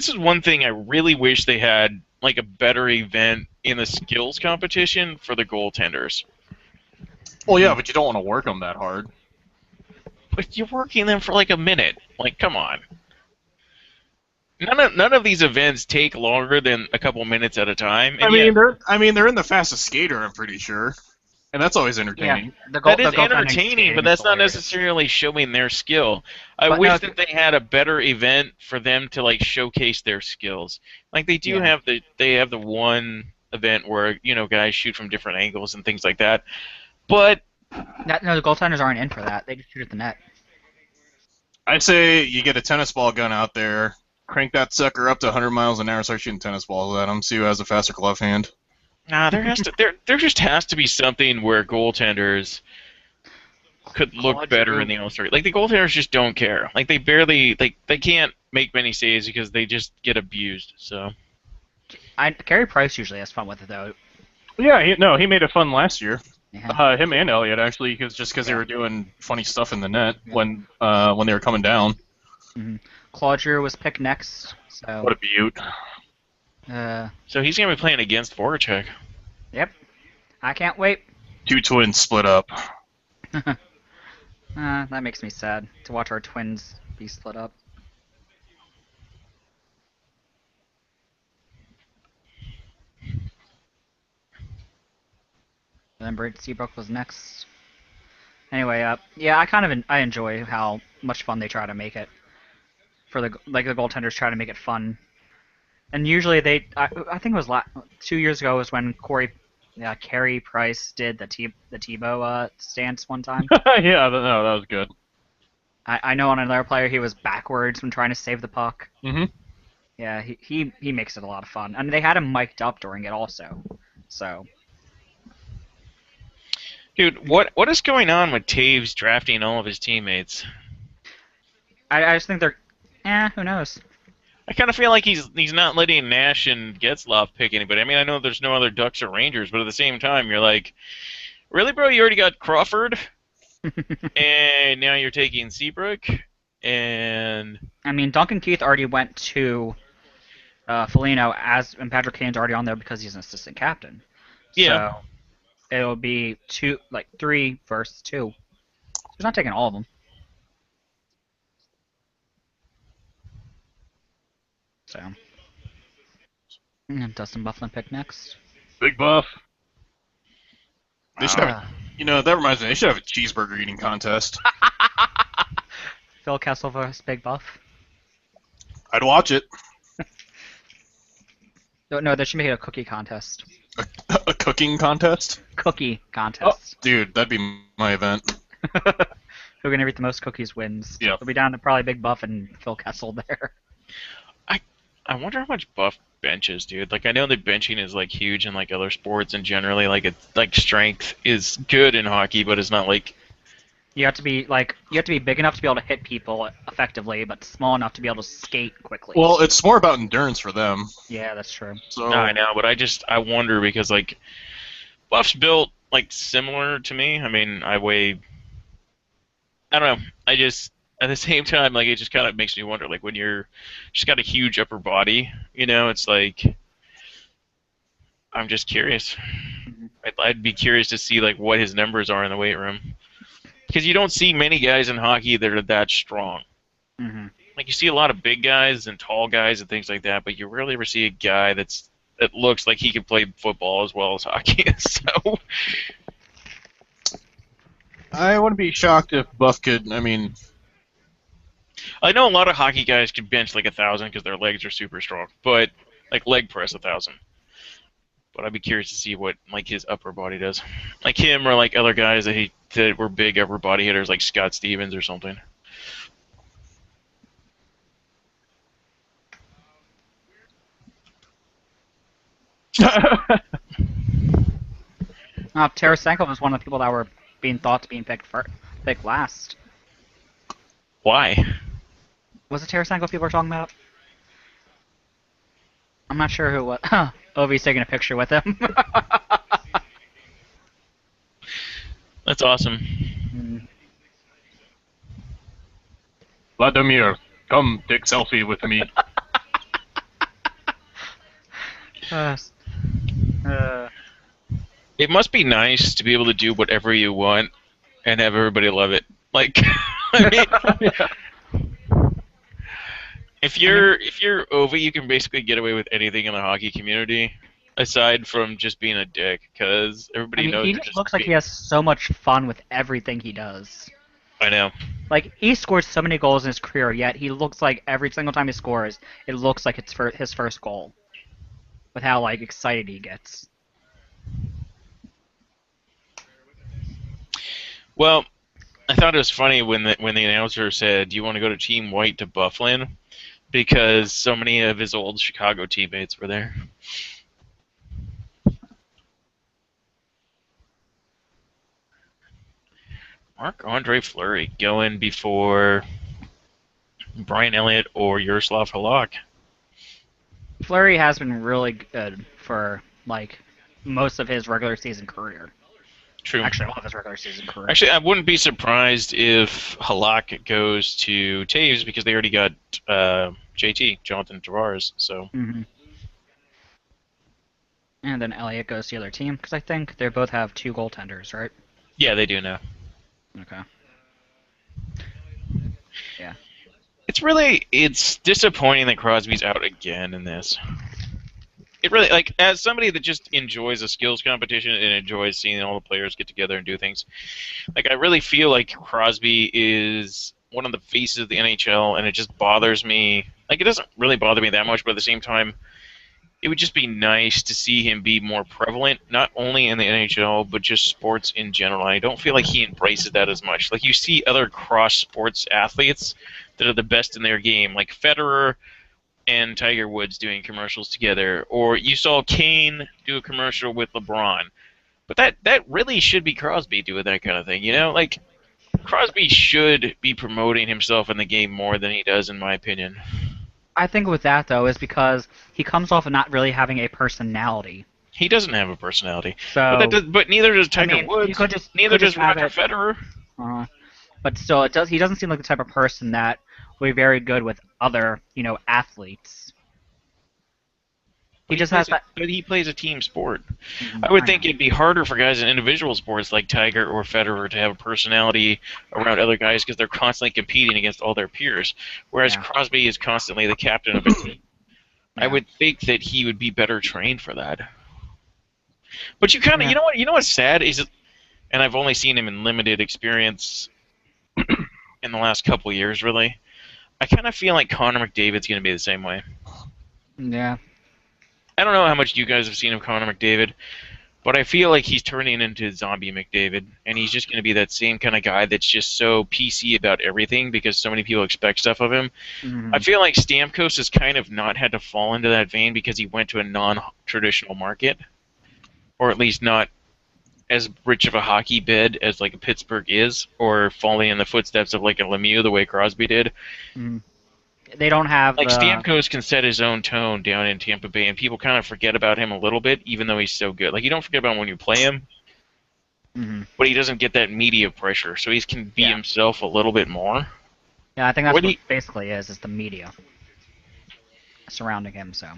is one thing I really wish they had, like, a better event in the skills competition for the goaltenders. well, yeah, but you don't want to work them that hard. But you're working them for like a minute. Like, come on. None of these events take longer than a couple minutes at a time. And they're in the fastest skater. I'm pretty sure, and that's always entertaining. The that is goaltending entertaining, skating but that's is not hilarious. necessarily showing their skill. I But wish no, that they had a better event for them to like showcase their skills. Like they do Yeah. have the one event where guys shoot from different angles and things like that. But No, the goaltenders aren't in for that. They just shoot at the net. I'd say you get a tennis ball gun out there, crank that sucker up to 100 miles an hour, start shooting tennis balls at them. See who has a faster glove hand. nah, there just has to be something where goaltenders could look Claude better Giroux. in the All-Star. Like the goaltenders just don't care. Like they barely they can't make many saves because they just get abused. So Carey Price usually has fun with it though. Yeah, he made it fun last year. Yeah. Him and Elliott actually, just because they were doing funny stuff in the net Yeah. when they were coming down. Claude Giroux was picked next. So. What a beaut! so he's gonna be playing against Voracek. Yep. I can't wait. Two twins split up. That makes me sad to watch our twins be split up. And then Brady Seabrook was next. Anyway, yeah, I enjoy how much fun they try to make it. For the goaltenders try to make it fun, and usually I think it was 2 years ago was when Carey Price did the Tebow stance one time. Yeah, no, that was good. I know on another player he was backwards when trying to save the puck. Mm-hmm. Yeah, he makes it a lot of fun, and they had him mic'd up during it also. So Dude, what is going on with Taves drafting all of his teammates? I just think they're, who knows? I kind of feel like he's not letting Nash and Getzlaf pick anybody. I mean, I know there's no other Ducks or Rangers, but at the same time, you're like, really, bro? You already got Crawford, and now you're taking Seabrook, and I mean, Duncan Keith already went to Foligno and Patrick Kane's already on there because he's an assistant captain. Yeah. So it'll be 3 versus 2. He's not taking all of them. So, and Dustin Bufflin picked next. Big buff. They should have, Ah. that reminds me. They should have a cheeseburger eating contest. Phil Kessel versus Big Buff. I'd watch it. No, they should make it a cookie contest. A cooking contest. Cookie contest. Dude, that'd be my event. Who can eat the most cookies wins. Yep. It'll be down to probably Big Buff and Phil Kessel there. I wonder how much Buff benches, dude. Like I know that benching is like huge in like other sports, and generally like strength is good in hockey, but it's not like You have to be big enough to be able to hit people effectively, but small enough to be able to skate quickly. Well, it's more about endurance for them. Yeah, that's true. So I know, but I wonder because like Buff's built like similar to me. I mean, I don't know. I just at the same time like it just kind of makes me wonder like when you're just got a huge upper body, it's like I'm just curious. I'd be curious to see like what his numbers are in the weight room because you don't see many guys in hockey that are that strong. Mm-hmm. Like you see a lot of big guys and tall guys and things like that, but you rarely ever see a guy that looks like he can play football as well as hockey. So I wouldn't be shocked if Buff could. I mean, I know a lot of hockey guys can bench like 1,000 because their legs are super strong, but like leg press 1,000. But I'd be curious to see what like his upper body does, like him or like other guys that were big upper body hitters like Scott Stevens or something. Tarasenko was one of the people that were being thought to being picked last. Why? Was it Tarasenko people were talking about? I'm not sure who it was. Ovi's taking a picture with him. That's awesome. Vladimir, come take selfie with me. It must be nice to be able to do whatever you want and have everybody love it. Like, I mean, if you're Ovi, you can basically get away with anything in the hockey community, aside from just being a dick, because everybody knows. He you're just just looks like being- he has so much fun with everything he does. I know. Like, he scores so many goals in his career, yet he looks like every single time he scores, it looks like it's for his first goal. With how, like, excited he gets. Well, I thought it was funny when the announcer said, "Do you want to go to Team White to Bufflin?" Because so many of his old Chicago teammates were there. Marc-Andre Fleury going before Brian Elliott or Yaroslav Halak. Fleury has been really good for, like, most of his regular season career. True. Actually, all of his regular season career. Actually, I wouldn't be surprised if Halak goes to Taves because they already got JT, Jonathan Tavares. So. Mm-hmm. And then Elliott goes to the other team, because I think they both have 2 goaltenders, right? Yeah, they do now. Okay. Yeah. It's disappointing that Crosby's out again in this. It really, like, as somebody that just enjoys a skills competition and enjoys seeing all the players get together and do things, like, I really feel like Crosby is one of the faces of the NHL, and it just bothers me. Like, it doesn't really bother me that much, but at the same time, it would just be nice to see him be more prevalent, not only in the NHL, but just sports in general. I don't feel like he embraces that as much. Like, you see other cross-sports athletes that are the best in their game, like Federer and Tiger Woods doing commercials together, or you saw Kane do a commercial with LeBron. But that really should be Crosby doing that kind of thing, you know? Like, Crosby should be promoting himself in the game more than he does, in my opinion. I think with that, though, is because he comes off of not really having a personality. He doesn't have a personality. So, but neither does Tiger Woods. Neither does Roger Federer. But still, he doesn't seem like the type of person that would be very good with other, athletes. He just has that. But he plays a team sport. I would think it'd be harder for guys in individual sports like Tiger or Federer to have a personality around other guys because they're constantly competing against all their peers, whereas Crosby is constantly the captain of a team. I would think that he would be better trained for that. But you kind of, you know what's sad is, and I've only seen him in limited experience in the last couple years, really. I kind of feel like Connor McDavid's going to be the same way. Yeah. I don't know how much you guys have seen of Connor McDavid, but I feel like he's turning into Zombie McDavid, and he's just going to be that same kind of guy that's just so PC about everything because so many people expect stuff of him. Mm-hmm. I feel like Stamkos has kind of not had to fall into that vein because he went to a non-traditional market, or at least not as rich of a hockey bed as like a Pittsburgh is, or falling in the footsteps of like a Lemieux the way Crosby did. Mm-hmm. They don't have like Stamkos can set his own tone down in Tampa Bay, and people kind of forget about him a little bit, even though he's so good. Like, you don't forget about him when you play him, but he doesn't get that media pressure, so he can be himself a little bit more. Yeah, I think that's what it basically is the media surrounding him. So,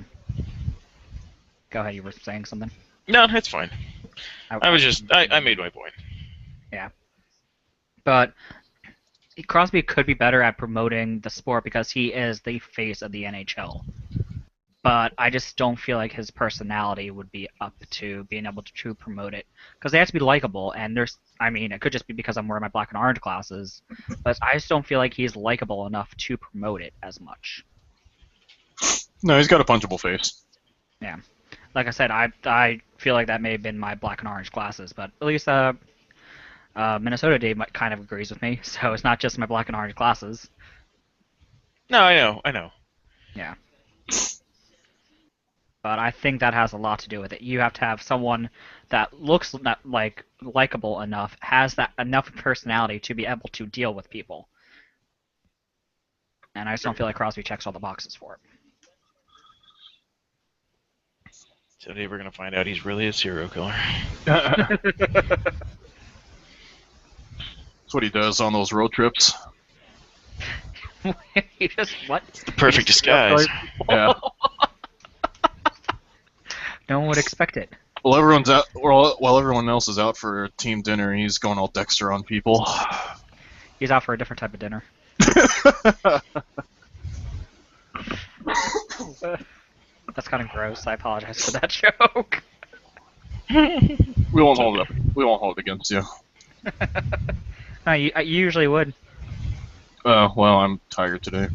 go ahead. You were saying something? No, that's fine. I made my point. Yeah, but Crosby could be better at promoting the sport because he is the face of the NHL. But I just don't feel like his personality would be up to being able to promote it. Because they have to be likable, and it could just be because I'm wearing my black and orange glasses, but I just don't feel like he's likable enough to promote it as much. No, he's got a punchable face. Yeah. Like I said, I feel like that may have been my black and orange glasses, but at least Minnesota Dave kind of agrees with me, so it's not just my black and orange glasses. No, I know. Yeah. but I think that has a lot to do with it. You have to have someone that looks like likable enough, has that enough personality to be able to deal with people. And I just don't feel like Crosby checks all the boxes for it. Today we're gonna find out he's really a serial killer. That's what he does on those road trips. He just what? The perfect disguise. Yeah. No one would expect it. Well, everyone's out. Well, while everyone else is out for team dinner, he's going all Dexter on people. He's out for a different type of dinner. That's kind of gross. I apologize for that joke. We won't hold it up. We won't hold it against you. No, you usually would. Well, I'm tired today.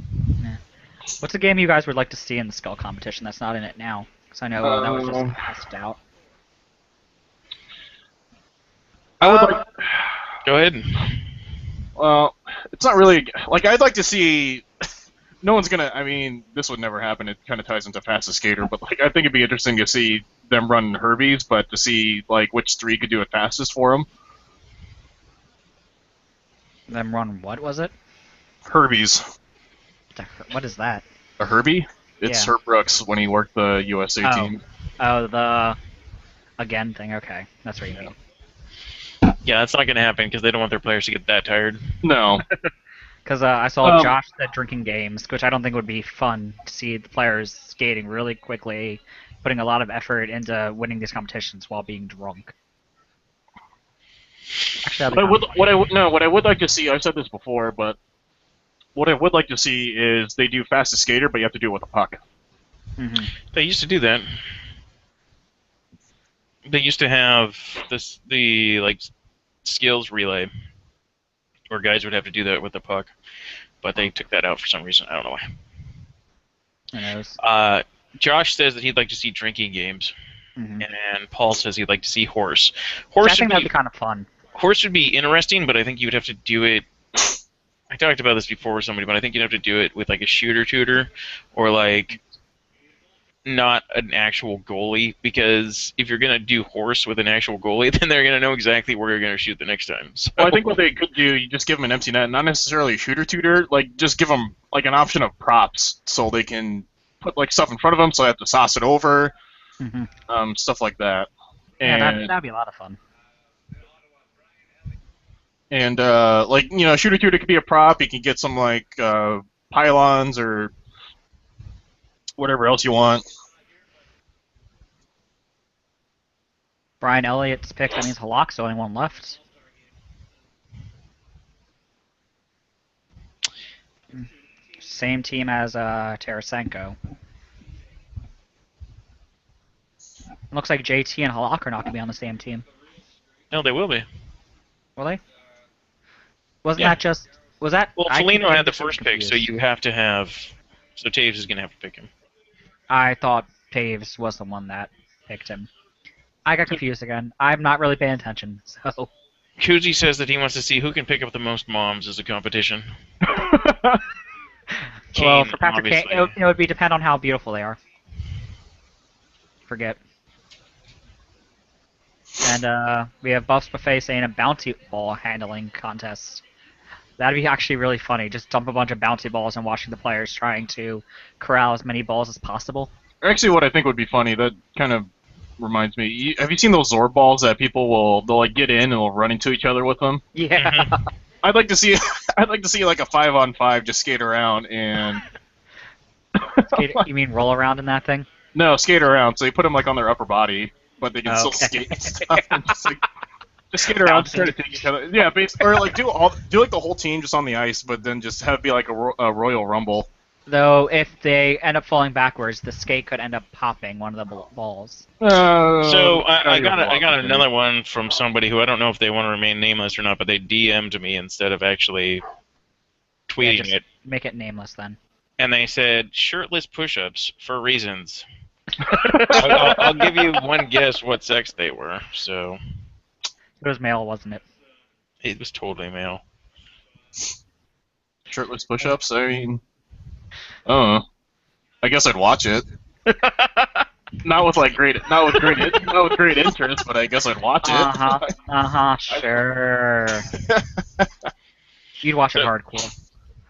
What's a game you guys would like to see in the Skull competition that's not in it now? Because I know that was just passed out. I would like. Go ahead. Well, it's not really like I'd like to see. No one's gonna. I mean, this would never happen. It kind of ties into Fastest Skater, but like I think it'd be interesting to see them run Herbies, but to see like which three could do it fastest for them. Them run what was it? Herbies. What is that? A Herbie? It's Yeah. Herb Brooks when he worked the USA team. Oh, the again thing. Okay, that's what you mean. Yeah, that's not gonna happen because they don't want their players to get that tired. No. Because I saw Josh said drinking games, which I don't think would be fun to see the players skating really quickly, putting a lot of effort into winning these competitions while being drunk. Actually, What I would like to see. I've said this before, but what I would like to see is they do Fastest Skater, but you have to do it with a puck. They used to do that. They used to have the like skills relay, where guys would have to do that with the puck, but they took that out for some reason. I don't know why. Who knows? Josh says that he'd like to see drinking games, Mhm. and Paul says he'd like to see horse. I Horse think would that'd be be kind of fun. horse would be interesting, but I think you'd have to do it. I talked about this before with somebody, but I think you'd have to do it with like a shooter tutor, or like not an actual goalie, because if you're gonna do horse with an actual goalie, then they're gonna know exactly where you're gonna shoot the next time. So, Well, I think what they could do, you just give them an empty net, not necessarily a shooter tutor, like just give them like an option of props, so they can put like stuff in front of them, so they have to sauce it over, stuff like that. Yeah, And that'd be a lot of fun. and like shooter tutor could be a prop. You can get some like pylons or whatever else you want. Brian Elliott's pick. That means Halak's the only one left. Same team as Tarasenko. Looks like JT and Halak are not going to be on the same team. no, they will be. Will they? Wasn't Yeah. that just... Was that... Well, I keep Foligno getting had the so first pick, so confused. you have to have. So Taves is gonna have to pick him. I thought Taves was the one that picked him. I got confused again. I'm not really paying attention, so... Kuzi says that he wants to see who can pick up the most moms as a competition. Well, Kane, for Patrick Kane, obviously. it would be depend on how beautiful they are. Forget. And we have Buffs Buffet saying a bounty ball handling contest. That'd be actually really funny. Just dump a bunch of bouncy balls and watching the players trying to corral as many balls as possible. Actually, what I think would be funny, that kind of reminds me. Have you seen those Zorb balls that they'll like get in and they'll run into each other with them? Yeah. I'd like to see like a 5-on-5 just skate around and You mean roll around in that thing? no, skate around. So you put them like on their upper body, but they can still Okay. skate and stuff. And just skate around, just try to take each other. Yeah, or like do like the whole team just on the ice, but then just have it be like a Royal Rumble. Though, if they end up falling backwards, the skate could end up popping one of the balls. So I got another one from somebody who I don't know if they want to remain nameless or not, but they DM'd me instead of actually tweeting just it, make it nameless then. and they said shirtless push-ups for reasons. I'll give you one guess what sex they were. So It was male, wasn't it? it was totally male. Shirtless push-ups. I mean, I guess I'd watch it. Not with great interest, but I guess I'd watch it. Sure. You'd watch it So- hardcore.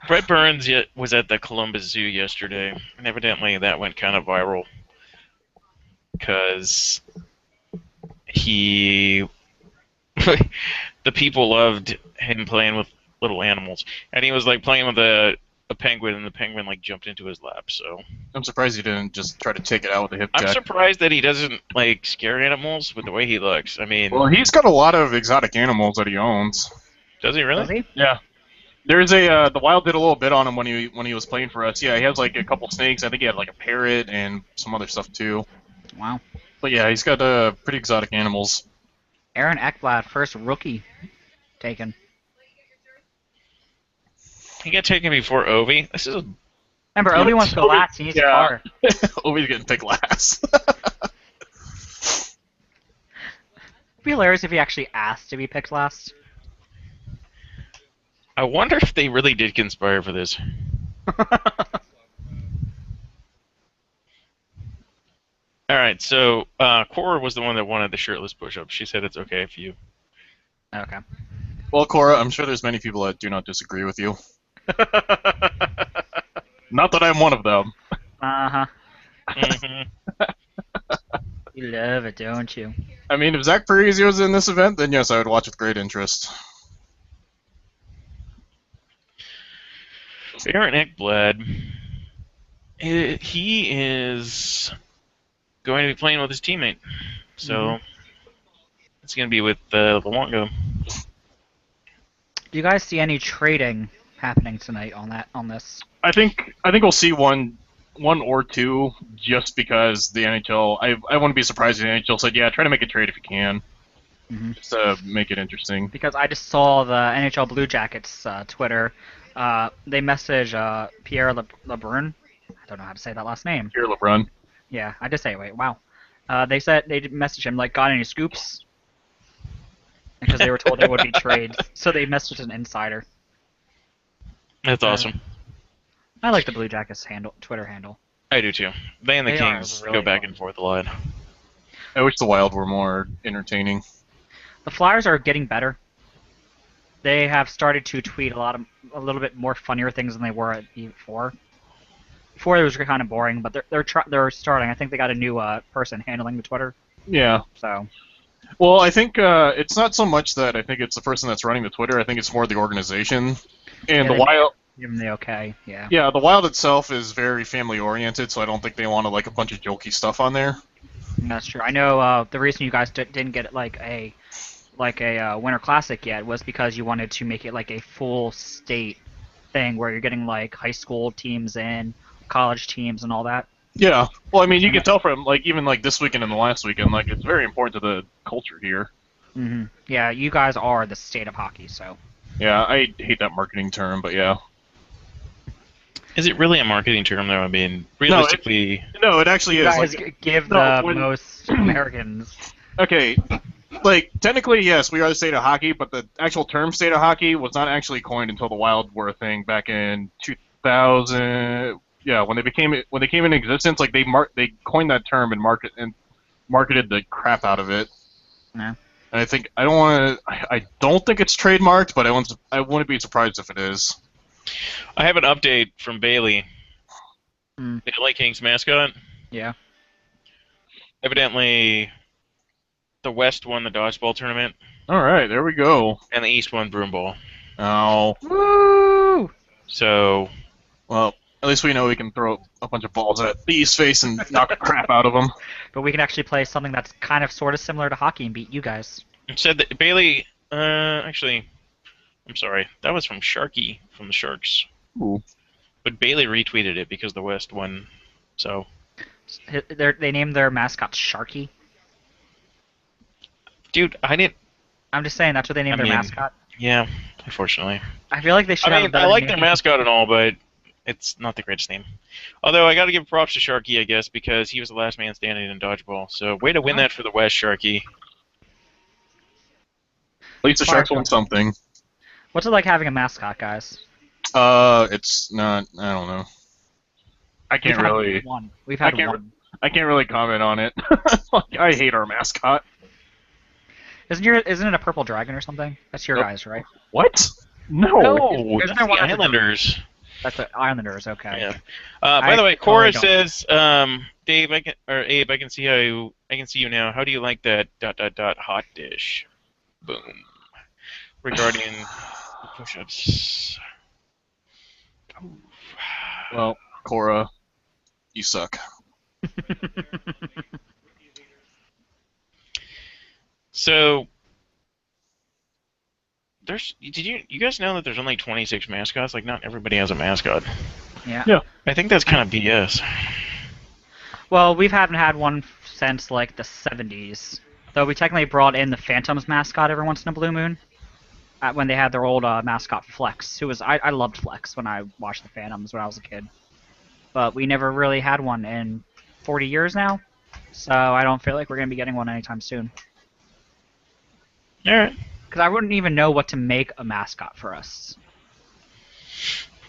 Brett Burns was at the Columbus Zoo yesterday, and evidently that went kind of viral because he, the people loved him playing with little animals, and he was like playing with a penguin, and the penguin like jumped into his lap. So I'm surprised he didn't just try to take it out with a hip I'm check. surprised that he doesn't like scare animals with the way he looks. I mean, Well, he's got a lot of exotic animals that he owns. does he really? Does he? Yeah. There's the Wild did a little bit on him when he was playing for us. Yeah, he has like a couple snakes. I think he had like a parrot and some other stuff too. Wow. But yeah, he's got pretty exotic animals. Aaron Ekblad, first rookie taken. He got taken before Ovi. This is Remember, Obi wants to go last. He needs a car. Always getting picked last. It'd be hilarious if he actually asked to be picked last. I wonder if they really did conspire for this. All right, so Cora was the one that wanted the shirtless push-up. She said it's okay if you. Okay. Well, Cora, I'm sure there's many people that do not disagree with you. Not that I'm one of them. Uh-huh. Mhm. You love it, don't you? I mean, if Zach Parise was in this event, then yes, I would watch with great interest. Aaron Ekblad, he is going to be playing with his teammate, so it's going to be with Luongo. Do you guys see any trading happening tonight on this? I think we'll see one or two, just because the NHL. I wouldn't be surprised if the NHL said, yeah, try to make a trade if you can, just to make it interesting. Because I just saw the NHL Blue Jackets Twitter. They message Pierre Lebrun. I don't know how to say that last name. Here, LeBron. Yeah, I just say it. Wait, wow. They said they messaged him like, got any scoops? Because they were told there would be trades, so they messaged an insider. That's awesome. I like the Blue Jackets Twitter handle. I do too. They and the They are Kings really go back fun. and forth a lot. I wish the Wild were more entertaining. The Flyers are getting better. They have started to tweet a little bit more funnier things than they were before. Before it was kind of boring, but they're starting. I think they got a new person handling the Twitter. Yeah. So Well, I think it's not so much that I think it's the person that's running the Twitter. I think it's more the organization. And Yeah, the Wild. give them the okay. Yeah. Yeah, the Wild itself is very family oriented, so I don't think they want like a bunch of jokey stuff on there. That's true. I know the reason you guys didn't get like a Winter Classic yet was because you wanted to make it like a full state thing where you're getting like high school teams in, college teams, and all that. Yeah. Well, I mean, you can tell from like even like this weekend and the last weekend, like it's very important to the culture here. Yeah, you guys are the state of hockey, so. Yeah, I hate that marketing term, but yeah. Is it really a marketing term, though? I mean, realistically, No, it actually You is. guys Like, give no, the when- most Americans. okay, like technically, yes, we are the state of hockey, but the actual term "state of hockey" was not actually coined until the Wild were a thing back in 2000. Yeah, when they came in existence, like they coined that term and marketed the crap out of it. Yeah. And I don't think it's trademarked, but I wouldn't be surprised if it is. I have an update from Bailey, Hmm. the LA Kings mascot. Yeah. Evidently, the West won the dodgeball tournament, All right, there we go. and the East won broomball. Oh, Woo! So, well, at least we know we can throw a bunch of balls at the East face and knock the crap out of them. But we can actually play something that's kind of sort of similar to hockey and beat you guys. it said that Bailey. Actually, I'm sorry. That was from Sharky from the Sharks. Ooh. But Bailey retweeted it because the West won. So, They named their mascot Sharky. dude, I didn't. I'm just saying that's what they named I their mean, mascot. Yeah, unfortunately. I feel like they should I have a mean, better I like name. their mascot and all, but it's not the greatest name. Although I got to give props to Sharky, I guess, because he was the last man standing in dodgeball. So way to win that for the West, Sharky. At least the Sharks won something. What's it like having a mascot, guys? It's not. I don't know. I can't We've had really. one. We've had I can't one. I can't really comment on it. Like, I hate our mascot. Isn't it a purple dragon or something? That's your Nope. guys, right? What? No. No, Isn't that's there the one of the- Islanders. That's the Islanders. Okay. Yeah. By I the way, totally Cora don't. says, Dave, Abe, I can see I can see you now. How do you like that ... hot dish? Boom. Regarding push-ups. Well, Cora, you suck. So, did you guys know that there's only 26 mascots? Like, not everybody has a mascot. Yeah. Yeah. I think that's kind of BS. Well, we haven't had one since like the 70s. Though we technically brought in the Phantoms mascot every once in a blue moon. When they had their old mascot Flex, who was I loved Flex when I watched the Phantoms when I was a kid. But we never really had one in 40 years now. So I don't feel like we're going to be getting one anytime soon. Alright. Because I wouldn't even know what to make a mascot for us.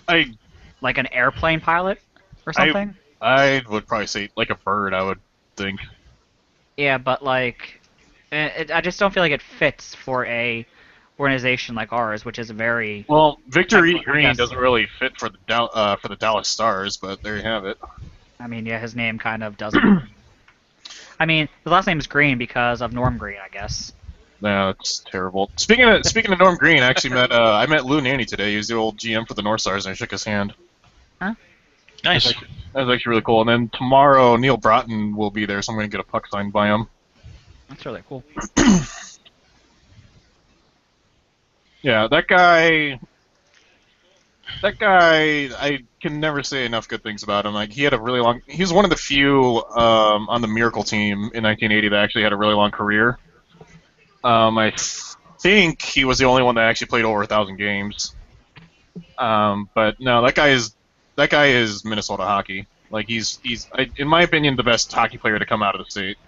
I Like an airplane pilot or something? I would probably say like a bird. I would think. Yeah, but like, I just don't feel like it fits for a organization like ours, which is a very. Well, Victor E. I Green guess. doesn't really fit for the Dallas Stars, but there you have it. I mean, yeah, his name kind of doesn't. I mean, his last name is Green because of Norm Green, I guess. No, it's terrible. Speaking of Norm Green, I actually I met Lou Nanny today. He was the old GM for the North Stars, and I shook his hand. Nice. That was actually really cool. And then tomorrow, Neil Broughton will be there, so I'm going to get a puck signed by him. That's really cool. Yeah, that guy, I can never say enough good things about him. Like, he was one of the few on the Miracle team in 1980 that actually had a really long career. I think he was the only one that actually played over 1,000 games. But no, that guy is Minnesota hockey. Like, he's in my opinion, the best hockey player to come out of the state.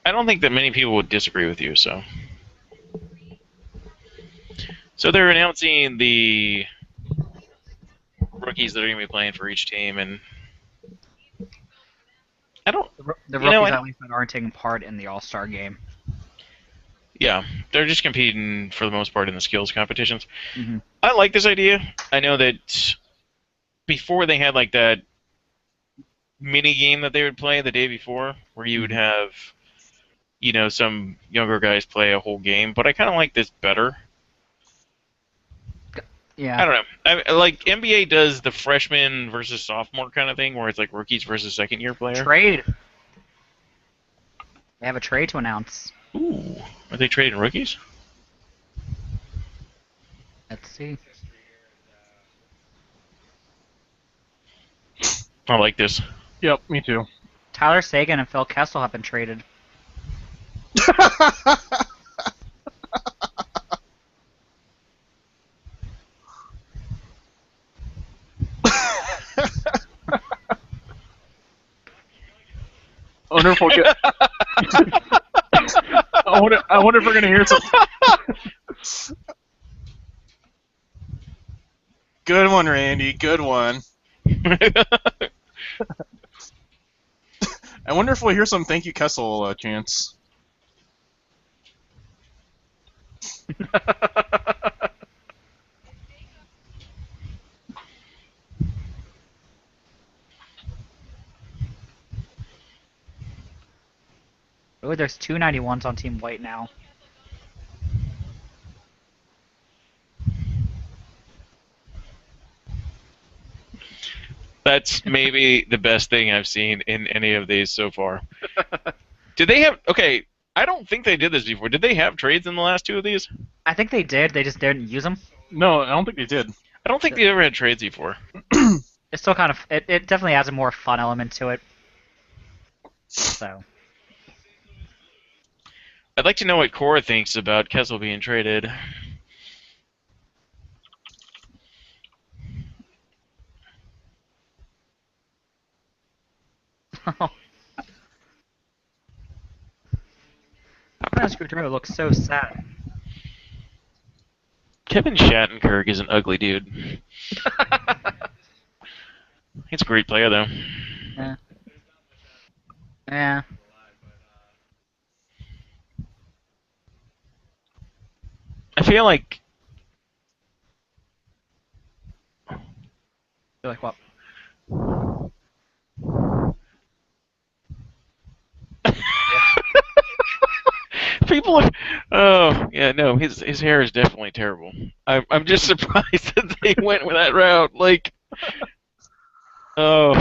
I don't think that many people would disagree with you, so. So they're announcing the rookies that are going to be playing for each team, and I don't. The You know, rookies I- at least that aren't taking part in the All-Star game. Yeah, they're just competing for the most part in the skills competitions. Mhm. I like this idea. I know that before they had like that mini game that they would play the day before, where you would have, some younger guys play a whole game. But I kind of like this better. Yeah. I don't know. Like NBA does the freshman versus sophomore kind of thing, where it's like rookies versus second year player. Trade. They have a trade to announce. Ooh, are they trading rookies? Let's see. I like this. Yep, me too. Tyler Sagan and Phil Kessel have been traded. I wonder if we'll get. I wonder if we're gonna hear some. Good one, Randy. Good one. I wonder if we'll hear some "Thank you, Kessel" chants. Really, there's 291s on Team White now. That's maybe the best thing I've seen in any of these so far. Did they have? Okay, I don't think they did this before. Did they have trades in the last two of these? I think they did. They just didn't use them. No, I don't think they did. I don't think they ever had trades before. It's still kind of. It definitely adds a more fun element to it. So. I'd like to know what Cora thinks about Kessel being traded. Papa Gaudreau looks so sad. Kevin Shattenkirk is an ugly dude. He's a great player, though. Yeah. I feel like Feel like what? people are. Oh, yeah, no, his hair is definitely terrible. I'm just surprised that they went with that route. Like, oh,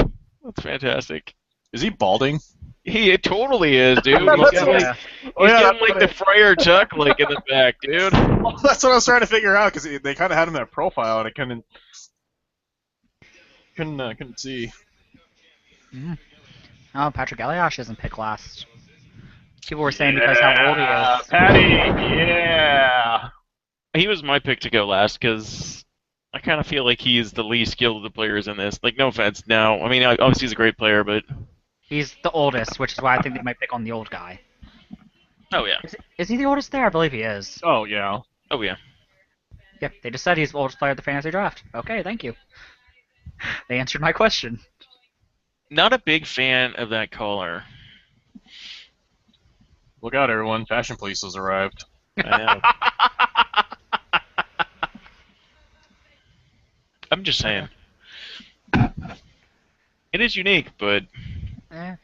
that's fantastic. Is he balding? He totally is, dude. He's That's got what like Oh, he's yeah, got that's like the what Friar Tuck like in the back, dude. That's what I was trying to figure out because they kind of had him in that profile and I couldn't see. Oh, Patrick Eliash isn't picked last. People were saying because how old he is. Patty, yeah. He was my pick to go last because I kind of feel like he's the least skilled of the players in this. Like, no offense. Now, I mean, obviously he's a great player, but He's the oldest, which is why I think they might pick on the old guy. oh yeah, Is he the oldest there? I believe he is. Oh yeah. oh yeah. Yep, they just said he's the oldest player at the fantasy draft. Okay, thank you. They answered my question. Not a big fan of that caller. Look out, everyone! Fashion Police has arrived. I know. I'm just saying. It is unique, but Eh.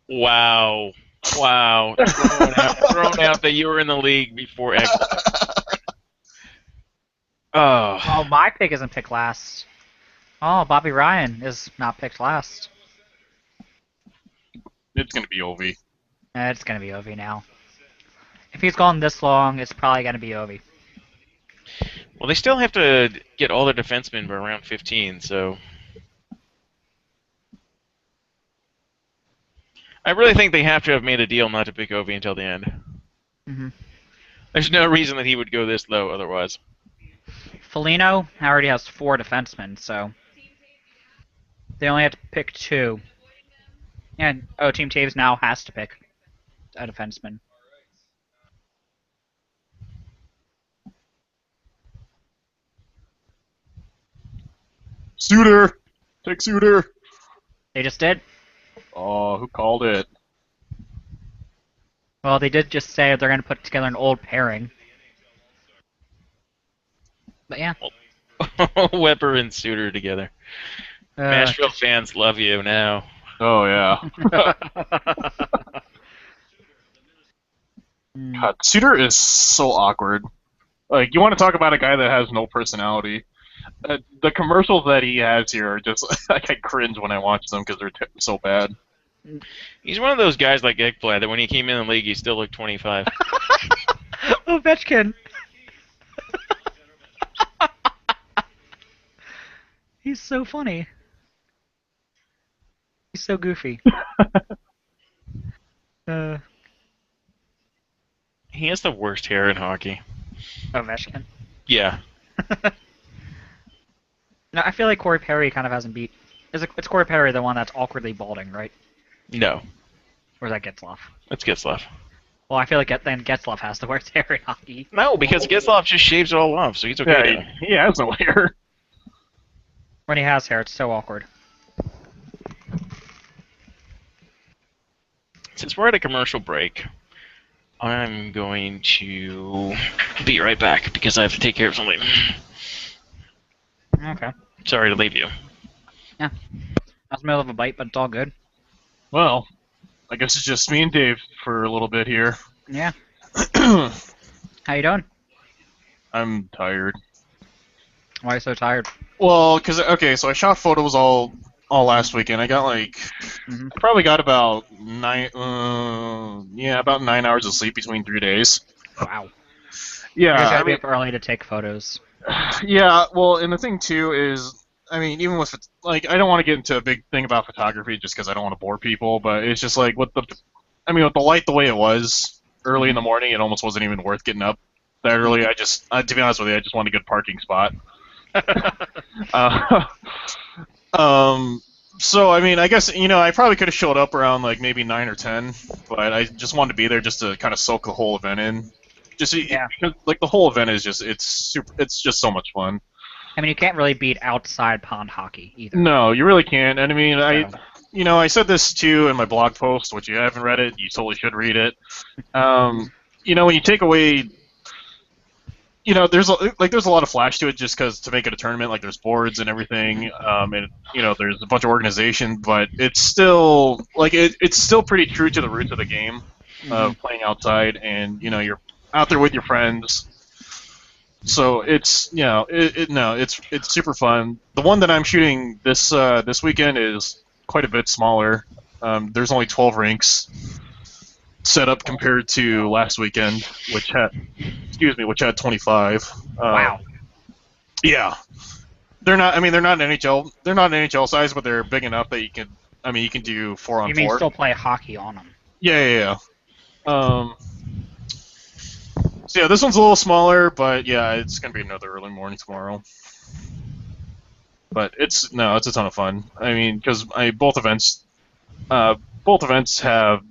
wow. Wow. Thrown out that you were in the league before X. Oh. Oh, my pick isn't picked last. Oh, Bobby Ryan is not picked last. It's gonna be Ovi. It's gonna be Ovi now. If he's gone this long, it's probably gonna be Ovi. Well, they still have to get all their defensemen by around 15, so I really think they have to have made a deal not to pick Ovi until the end. Mm-hmm. There's no reason that he would go this low otherwise. Foligno already has 4 defensemen, so they only have to pick 2. And Team Taves now has to pick a defenseman. Suitor, take Suitor. They just did. Oh, who called it? Well, they did just say they're going to put together an old pairing. But yeah. Weber and Suter together. Nashville fans love you now. Oh yeah. Mm. God, Suitor is so awkward. Like, you want to talk about a guy that has no personality? The commercials that he has here are just like I cringe when I watch them because they're so bad. He's one of those guys like Ekblad that when he came in the league, he still looked 25. Ovechkin. He's so funny. He's so goofy. He has the worst hair in hockey. Ovechkin. Yeah. No, I feel like Corey Perry kind of hasn't beat. It's Corey Perry the one that's awkwardly balding, right? No. Or is that Getzlaf? It's Getzlaf. Well, I feel like then Getzlaf has the worst hair in hockey. No, because Getzlaf just shaves it all off, so he's okay. Yeah, he has no hair. When he has hair, it's so awkward. Since we're at a commercial break, I'm going to be right back because I have to take care of something. Okay. Sorry to leave you. I was in the middle of a bite, but it's all good. Well, I guess it's just me and Dave for a little bit here. Yeah. How you doing? I'm tired. Why are you so tired? Well, so I shot photos all last weekend. I got I probably got about 9 hours of sleep between 3 days. Wow. Yeah, You gotta I be mean, up early to take photos. yeah. Well, and the thing too is, I mean, even with I don't want to get into a big thing about photography just because I don't want to bore people, but it's just like with the light the way it was early in the morning, it almost wasn't even worth getting up that early. To be honest with you, I just want a good parking spot. So I mean, I guess I probably could have showed up around maybe 9 or 10, but I just wanted to be there just to kind of soak the whole event in. Just because the whole event is it's just so much fun. I mean, you can't really beat outside pond hockey either. No, you really can't. And I mean, So, I said this too in my blog post, which you haven't read it, you totally should read it. When you take away, there's a lot of flash to it just because to make it a tournament, like there's boards and everything, and there's a bunch of organization, but it's still it's still pretty true to the roots of the game of playing outside, and you're out there with your friends. So it's it's super fun. The one that I'm shooting this weekend is quite a bit smaller. There's only 12 rinks set up compared to last weekend, which had 25. wow. Yeah, they're not. I mean, they're not NHL. They're not NHL size, but they're big enough that you can. I mean, you can do 4-on-4. You mean still play hockey on them? Yeah. So yeah, this one's a little smaller, but yeah, it's gonna be another early morning tomorrow. But it's a ton of fun. I mean, because both events have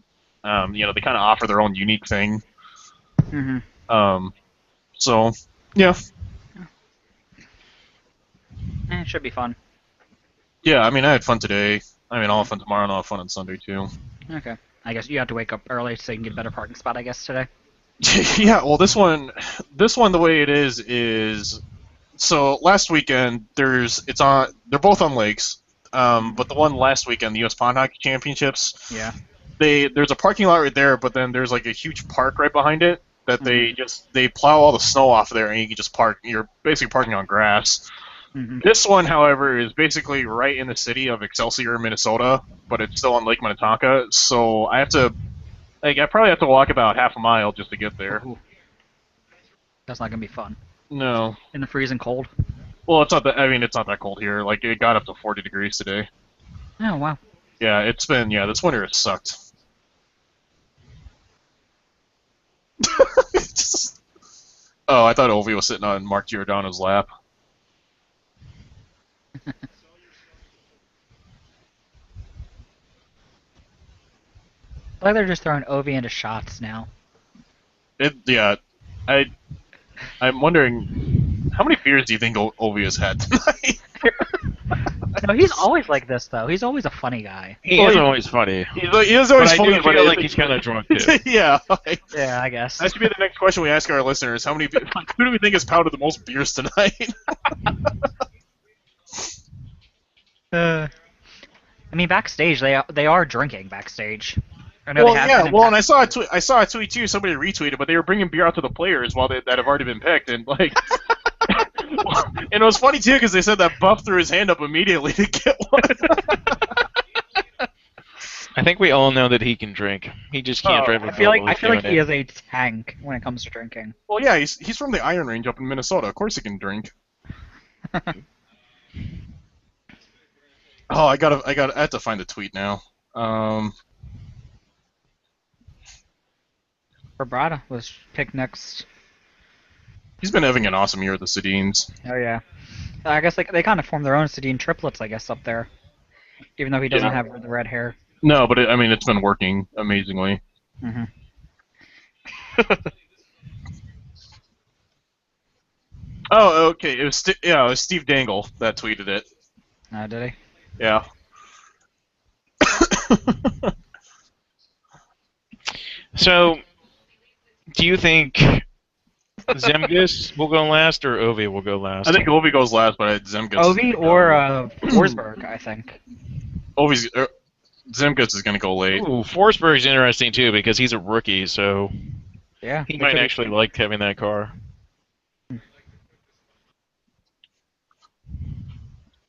they kind of offer their own unique thing. So yeah. It should be fun. Yeah, I mean, I had fun today. I mean, I'll have fun tomorrow, and I'll have fun on Sunday too. Okay. I guess you have to wake up early so you can get a better parking spot, I guess, today. Yeah, well, this one, the way it is so last weekend they're both on lakes, but the one last weekend, the U.S. Pond Hockey Championships, Yeah. there's a parking lot right there, but then there's like a huge park right behind it that they plow all the snow off there, and you can just park. You're basically parking on grass. This one, however, is basically right in the city of Excelsior, Minnesota, but it's still on Lake Minnetonka. So I probably have to walk about half a mile just to get there. Ooh. That's not gonna be fun. No. In the freezing cold. Well, it's not that. I mean, it's not that cold here. Like it got up to 40 degrees today. Oh wow. Yeah, this winter has sucked. Oh, I thought Ovi was sitting on Mark Giordano's lap. I like they're just throwing Ovi into shots now. I'm wondering how many beers do you think Ovi has had tonight? No, he's always like this though. He's always a funny guy. He is always funny. He is always But funny, I do feel like he's kind of drunk too. Yeah. Yeah, I guess. That should be the next question we ask our listeners. Who do we think has pounded the most beers tonight? I mean, backstage they are drinking backstage. I know Well, they have yeah. been in Well, and I backstage. saw a tweet too. Somebody retweeted, but they were bringing beer out to the players that have already been picked, and like. And it was funny too because they said that Buff threw his hand up immediately to get one. I think we all know that he can drink. He just can't drive a I feel boat like while he doing is a tank when it comes to drinking. Well, yeah, he's from the Iron Range up in Minnesota. Of course he can drink. Oh, I have to find the tweet now. Vibrata was picked next. He's been having an awesome year at the Sedines. Oh yeah. I guess they kind of formed their own Sedin triplets, I guess, up there. Even though he doesn't have the red hair. No, but it's been working amazingly. Oh, okay. It was Steve Dangle that tweeted it. Did he? Yeah. So, do you think Zemgus will go last or Ovi will go last? I think Ovi goes last, but Zemgus. Ovi or Forsberg, I think. Zemgus is going to go late. Ooh, Forsberg's interesting too because he's a rookie, so Yeah. he might actually like having that car.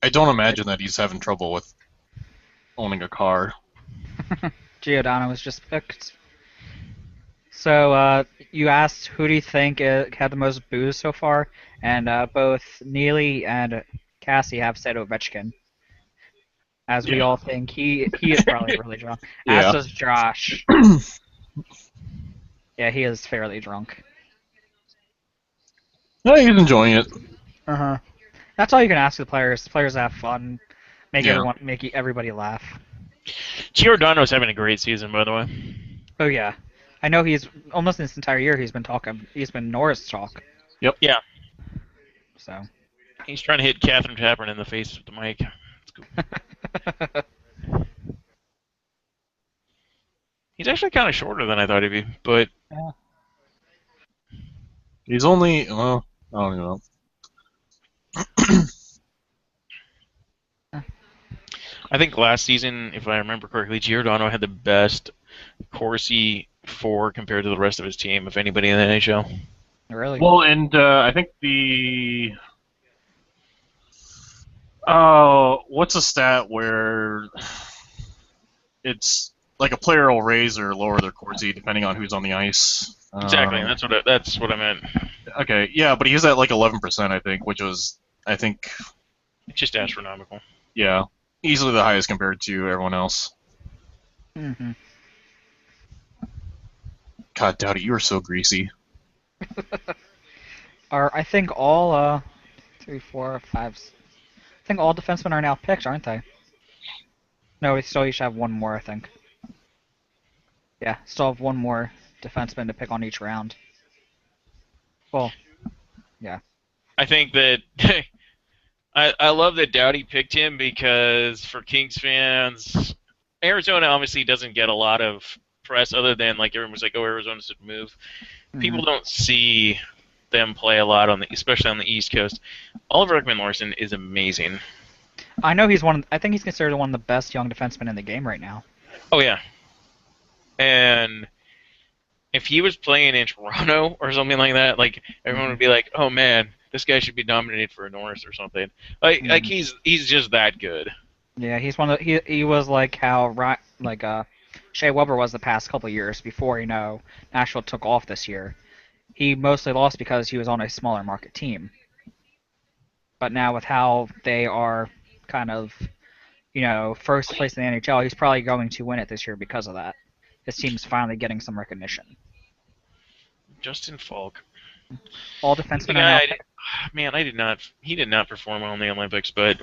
I don't imagine that he's having trouble with owning a car. Giordano was just picked. So you asked who do you think had the most booze so far, and both Neely and Cassie have said Ovechkin. As we all think, he is probably really drunk. Yeah. As does Josh. Yeah, he is fairly drunk. No, he's enjoying it. That's all you can ask of the players. The players have fun, make Yeah. everybody laugh. Giordano's having a great season, by the way. Oh yeah, I know he's almost this entire year he's been Norris talk. Yep. Yeah. So He's trying to hit Catherine Tappan in the face with the mic. It's cool. He's actually kind of shorter than I thought he'd be, but Yeah. He's only, well, I don't even know. I think last season, if I remember correctly, Giordano had the best Corsi 4 compared to the rest of his team, if anybody in the NHL. Really? Well, and I think the what's a stat where it's like a player will raise or lower their Corsi depending on who's on the ice. Exactly, and that's what I meant. Okay, yeah, but he was at like 11%, I think, which was, I think, It's just astronomical. yeah, easily the highest compared to everyone else. Mm-hmm. God, Dowdy, you are so greasy. I think all 3, 4, 5. I think all defensemen are now picked, aren't they? No, we still each have one more, I think. Yeah, still have one more defenseman to pick on each round. Well, yeah. I think that I love that Doughty picked him because for Kings fans, Arizona obviously doesn't get a lot of press other than like everyone's like, oh, Arizona's a move. People don't see them play a lot especially on the East Coast. Oliver Ekman-Larsson is amazing. I know I think he's considered one of the best young defensemen in the game right now. Oh yeah, and if he was playing in Toronto or something like that, like everyone would be like, "Oh man, this guy should be nominated for a Norris or something." Like he's just that good. Yeah, he's one of he was like how Shea Weber was the past couple of years before Nashville took off this year. He mostly lost because he was on a smaller market team. But now with how they are kind of first place in the NHL, he's probably going to win it this year because of that. His team's finally getting some recognition. Justin Falk. All defensemen are now picked. Man, he did not perform well in the Olympics, but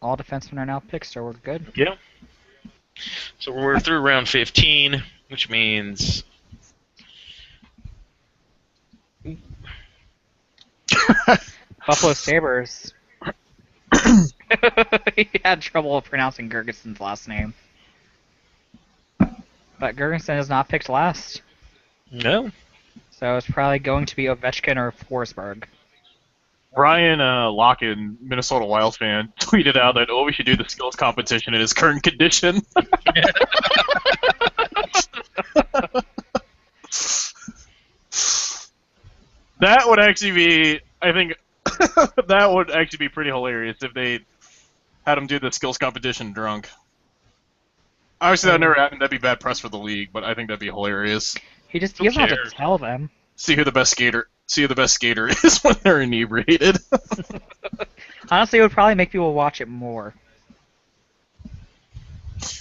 All defensemen are now picked, so we're good. yeah. So we're through round 15, which means Buffalo Sabres. He had trouble pronouncing Gergenson's last name. But Gergenson is not picked last. no. So it's probably going to be Ovechkin or Forsberg. Brian Locken, Minnesota Wild fan, tweeted out that Ovi should do the skills competition in his current condition. That would actually be, I think, that would actually be pretty hilarious if they had him do the skills competition drunk. Obviously, that would never happen. That'd be bad press for the league, but I think that'd be hilarious. He doesn't have to tell them. See who the best skater is when they're inebriated. Honestly, it would probably make people watch it more.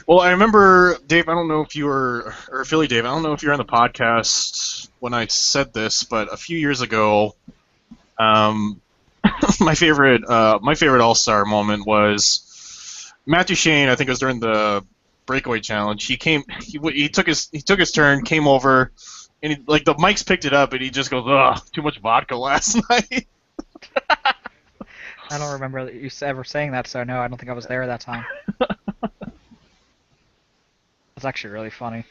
Well, I remember, Dave, I don't know if you were, or Philly Dave, I don't know if you were on the podcast when I said this, but a few years ago, my favorite All-Star moment was Matthew Shane. I think it was during the breakaway challenge. He took his turn, came over, and like the mics picked it up, and he just goes, "Ugh, too much vodka last night." I don't remember you ever saying that, so no, I don't think I was there at that time. It's actually really funny.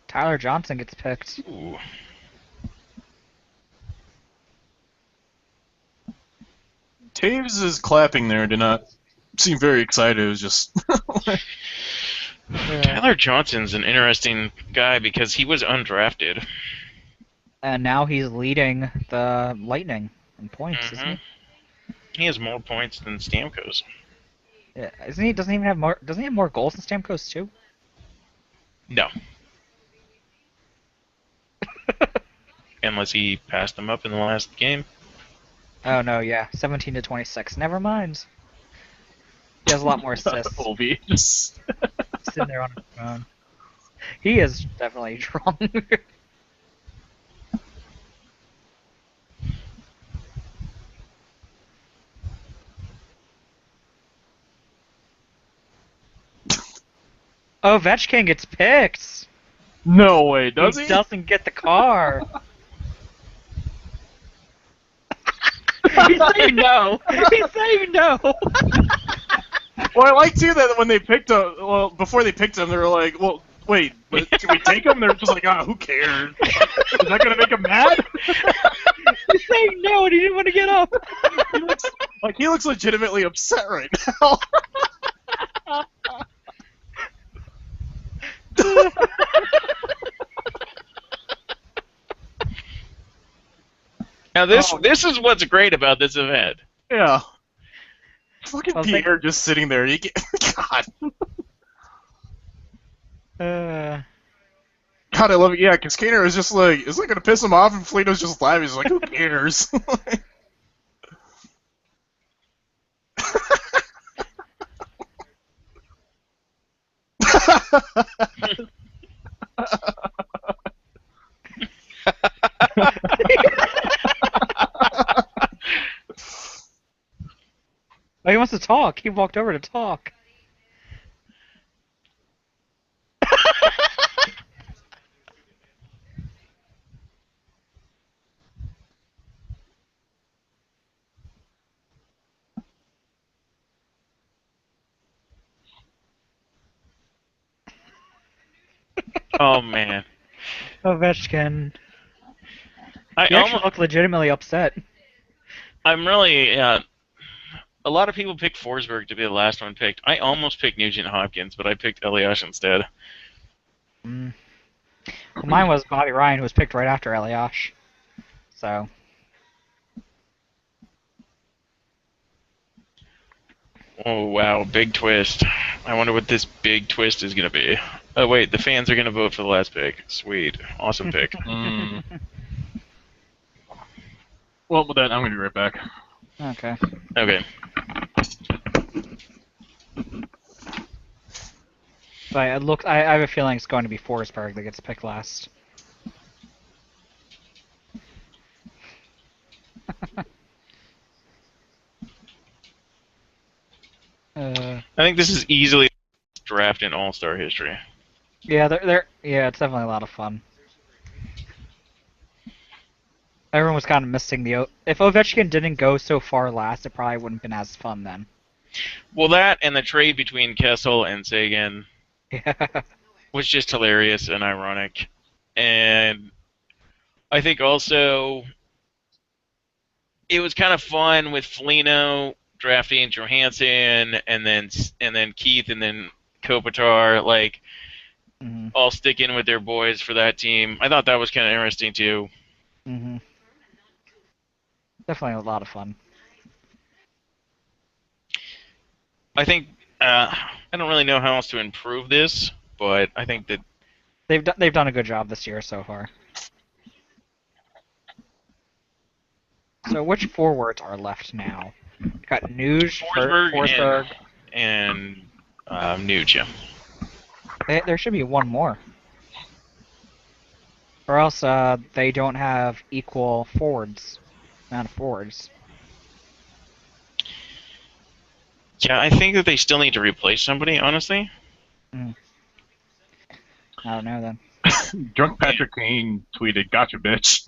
Tyler Johnson gets picked. Ooh. Taves' clapping there did not seem very excited. It was just. Tyler Johnson's an interesting guy because he was undrafted. And now he's leading the Lightning in points, isn't he? He has more points than Stamkos. Yeah, isn't he? Doesn't he have more goals than Stamkos too? No. Unless he passed them up in the last game. Oh no, yeah, 17 to 26. Never mind. He has a lot more assists. Ovi just Sitting there on his phone. He is definitely drunk. Ovechkin gets picked. No way, does he? Doesn't get the car. He's saying no. He's saying no. Well, I like too that when they picked him, well, before they picked him, they were like, well, wait, but can we take him? They're just like, who cares? Is that gonna make him mad? He's saying no, and he didn't want to get up. He looks legitimately upset right now. Now this is what's great about this event. Yeah. Fucking I was Pierre just sitting there. God. God, I love it. Yeah, because Kaner is just like, is it gonna piss him off? And Felino's just laughing. He's like, who cares? Oh, he wants to talk. He walked over to talk. Oh man. Ovechkin. I He actually almost, looked legitimately upset. I'm really a lot of people picked Forsberg to be the last one picked. I almost picked Nugent Hopkins, but I picked Elias instead. Well, mine was Bobby Ryan, who was picked right after Elias. So. Oh wow, big twist. I wonder what this big twist is gonna be. Oh wait, the fans are gonna vote for the last pick. Sweet, awesome pick. Well, with that, I'm gonna be right back. Okay. Okay. But I have a feeling it's going to be Forsberg that gets picked last. I think this is easily the draft in All-Star history. Yeah, yeah, it's definitely a lot of fun. Everyone was kind of missing if Ovechkin didn't go so far last, it probably wouldn't have been as fun then. Well, that and the trade between Kessel and Sagan Yeah. was just hilarious and ironic. And I think also it was kind of fun with Foligno drafting Johansson and then Keith and then Kopitar, like all sticking with their boys for that team. I thought that was kind of interesting too. Definitely a lot of fun. I think I don't really know how else to improve this, but I think that they've done a good job this year so far. So which forwards are left now? We've got Nuge, Forsberg, and Nuge. Yeah. There should be one more. Or else they don't have equal amount of forwards. Yeah, I think that they still need to replace somebody, honestly. I don't know then. Drunk Patrick Kane tweeted, "Gotcha, bitch."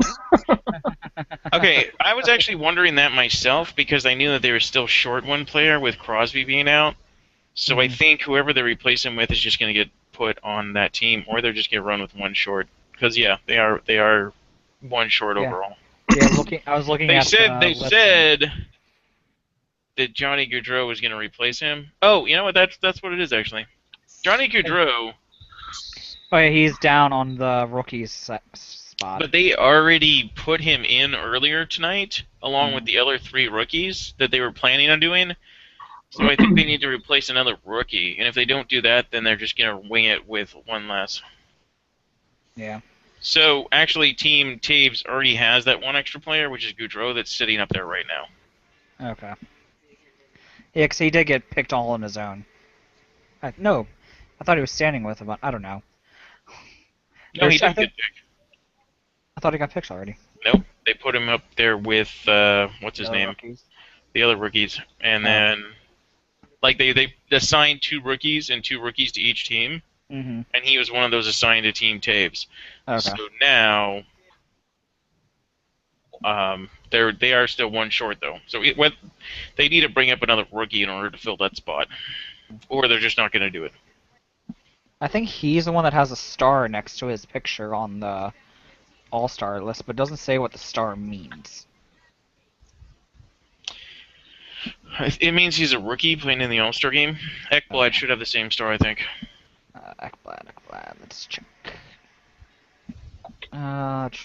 Okay, I was actually wondering that myself because I knew that they were still short one player with Crosby being out. So I think whoever they replace him with is just going to get put on that team, or they're just going to run with one short. Because yeah, they are one short overall. Yeah, I was looking at. They said that Johnny Gaudreau was going to replace him. Oh, you know what? That's what it is actually. Johnny Gaudreau. Oh yeah, he's down on the rookies spot. But they already put him in earlier tonight, along with the other 3 rookies that they were planning on doing. So I think they need to replace another rookie, and if they don't do that, then they're just going to wing it with one less. Yeah. So actually, Team Taves already has that one extra player, which is Gaudreau, that's sitting up there right now. Okay. Yeah, because he did get picked all on his own. No, I thought he was standing with him. I don't know. No, he didn't get picked. I thought he got picked already. Nope, they put him up there with what's his name? Rookies. The other rookies, and then like they assigned 2 rookies and 2 rookies to each team, Mm-hmm. and he was one of those assigned to Team Taves. Okay. So now, they are still one short though. So they need to bring up another rookie in order to fill that spot, or they're just not going to do it. I think he's the one that has a star next to his picture on the All-Star list, but doesn't say what the star means. It means he's a rookie playing in the All-Star game. Ekblad should have the same star, I think. Ekblad. Let's check. Ekblad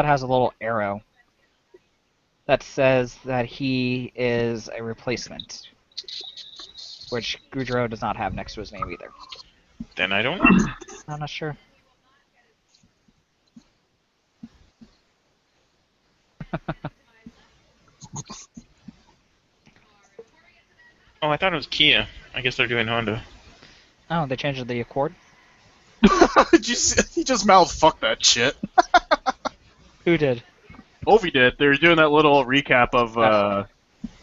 has a little arrow that says that he is a replacement, which Goudreau does not have next to his name either. Then I don't know. I'm not sure. Oh, I thought it was Kia. I guess they're doing Honda. Oh, they changed the Accord? Did you see? He just mouthed "fuck that shit." Who did? Ovi did. They were doing that little recap of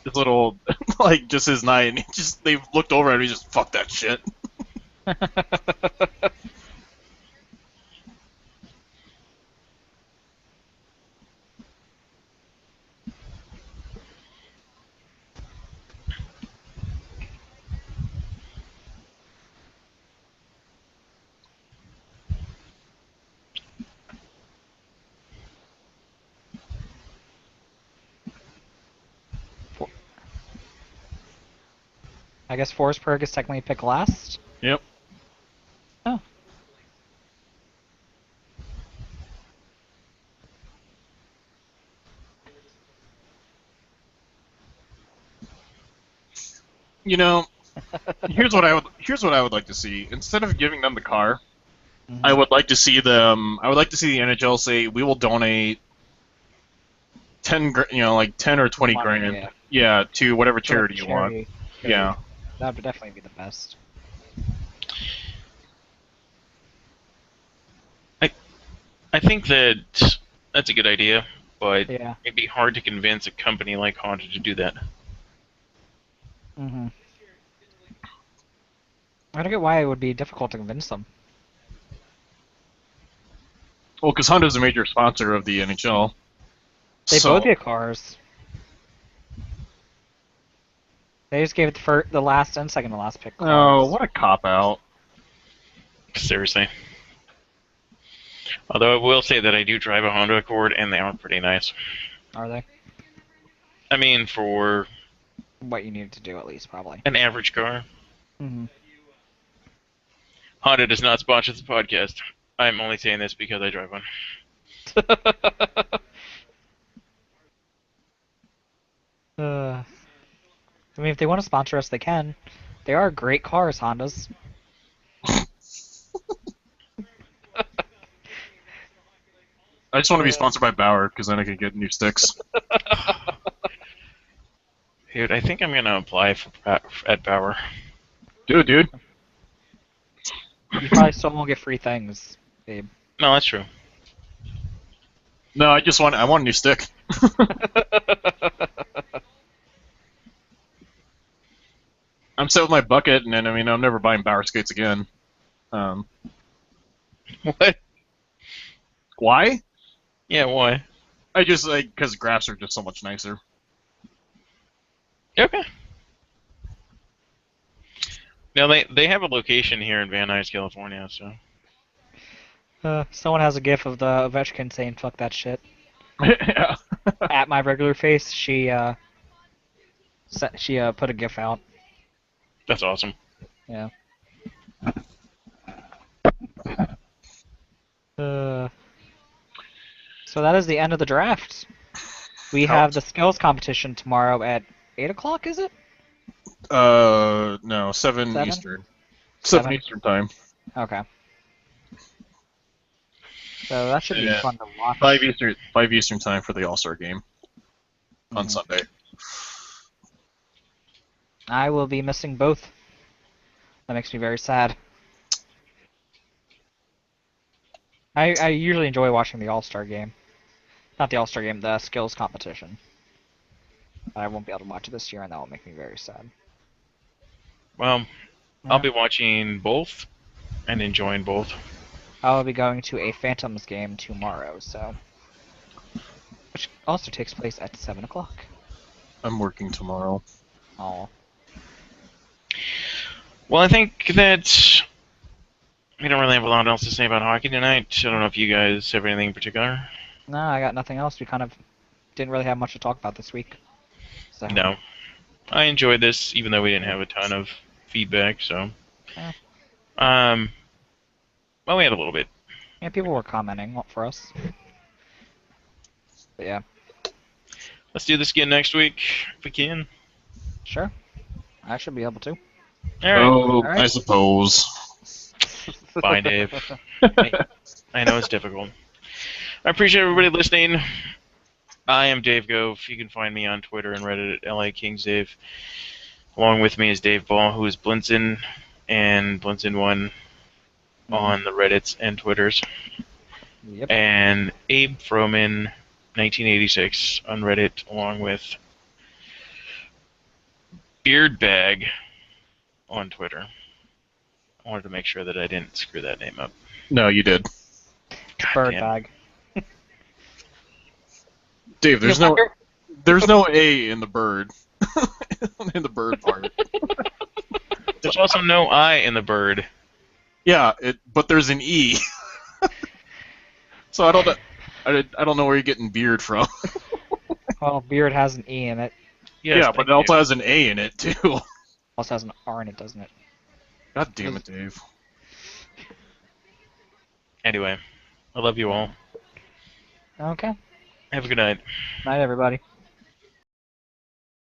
his little, like, just his night, and they looked over and he just "fuck that shit." I guess Forsberg is technically picked last? Yep. Oh. You know, here's what I would like to see. Instead of giving them the car, Mhm. I would like to see the NHL say we will donate 10 or 20 Money, grand, yeah, to whatever Sort of charity you want. Yeah. That would definitely be the best. I think that's a good idea, but Yeah. it'd be hard to convince a company like Honda to do that. Mm-hmm. I don't get why it would be difficult to convince them. Well, because Honda's a major sponsor of the NHL. They so, both get cars. They just gave it the last and second to last pick cars. Oh, what a cop out! Seriously. Although I will say that I do drive a Honda Accord, and they are pretty nice. Are they? I mean, for What you need to do, at least, probably. an average car. Mm-hmm. Honda does not sponsor the podcast. I'm only saying this because I drive one. I mean, if they want to sponsor us, they can. They are great cars, Hondas. I just want to be sponsored by Bauer because then I can get new sticks. Dude, I think I'm gonna apply at Bauer. Dude. You probably still won't get free things, babe. No, that's true. No, I want a new stick. I'm set with my bucket, and then I'm never buying Bauer skates again. What? Why? Yeah, why? I just because graphs are just so much nicer. Okay. Now they have a location here in Van Nuys, California, so. Someone has a gif of the Ovechkin saying "fuck that shit" Yeah. at my regular face. She put a gif out. That's awesome. Yeah. So that is the end of the draft. We have the skills competition tomorrow at 8 o'clock, is it? No, 7 7? Eastern. 7? 7 Eastern time. Okay. So that should be Yeah. fun to watch. 5 Eastern time for the All-Star game on Mhm. Sunday. I will be missing both. That makes me very sad. I usually enjoy watching the All-Star game. Not the All-Star game, the skills competition. I won't be able to watch it this year, and that will make me very sad. Well, I'll be watching both and enjoying both. I'll be going to a Phantoms game tomorrow, so which also takes place at 7 o'clock. I'm working tomorrow. Oh, Well, I think that we don't really have a lot else to say about hockey tonight. I don't know if you guys have anything in particular. no, I got nothing else. We kind of didn't really have much to talk about this week. So No. I enjoyed this, even though we didn't have a ton of feedback, so. Yeah. Well, we had a little bit. yeah, people were commenting for us. But yeah, Let's do this again next week, if we can. sure. I should be able to. Alright. Oh, Alright. I suppose. Bye, Dave. I know it's difficult. I appreciate everybody listening. I am Dave Gove. You can find me on Twitter and Reddit at LAKingsDave. Along with me is Dave Ball, who is Blinson, and Blinson1 on the Reddits and Twitters. Yep. And Abe Froman, 1986 on Reddit, along with Beardbag on Twitter. I wanted to make sure that I didn't screw that name up. No, you did. Bird damn. bag. Dave, there's no A in the bird. In the bird part. There's also no I in the bird. Yeah, but there's an E. So I don't know where you're getting beard from. Well, beard has an E in it. Yes, yeah, but thank it also you. has an A in it too. Also has an R in it, doesn't it? God damn it, Dave. Anyway, I love you all. Okay. Have a good night. Night, everybody.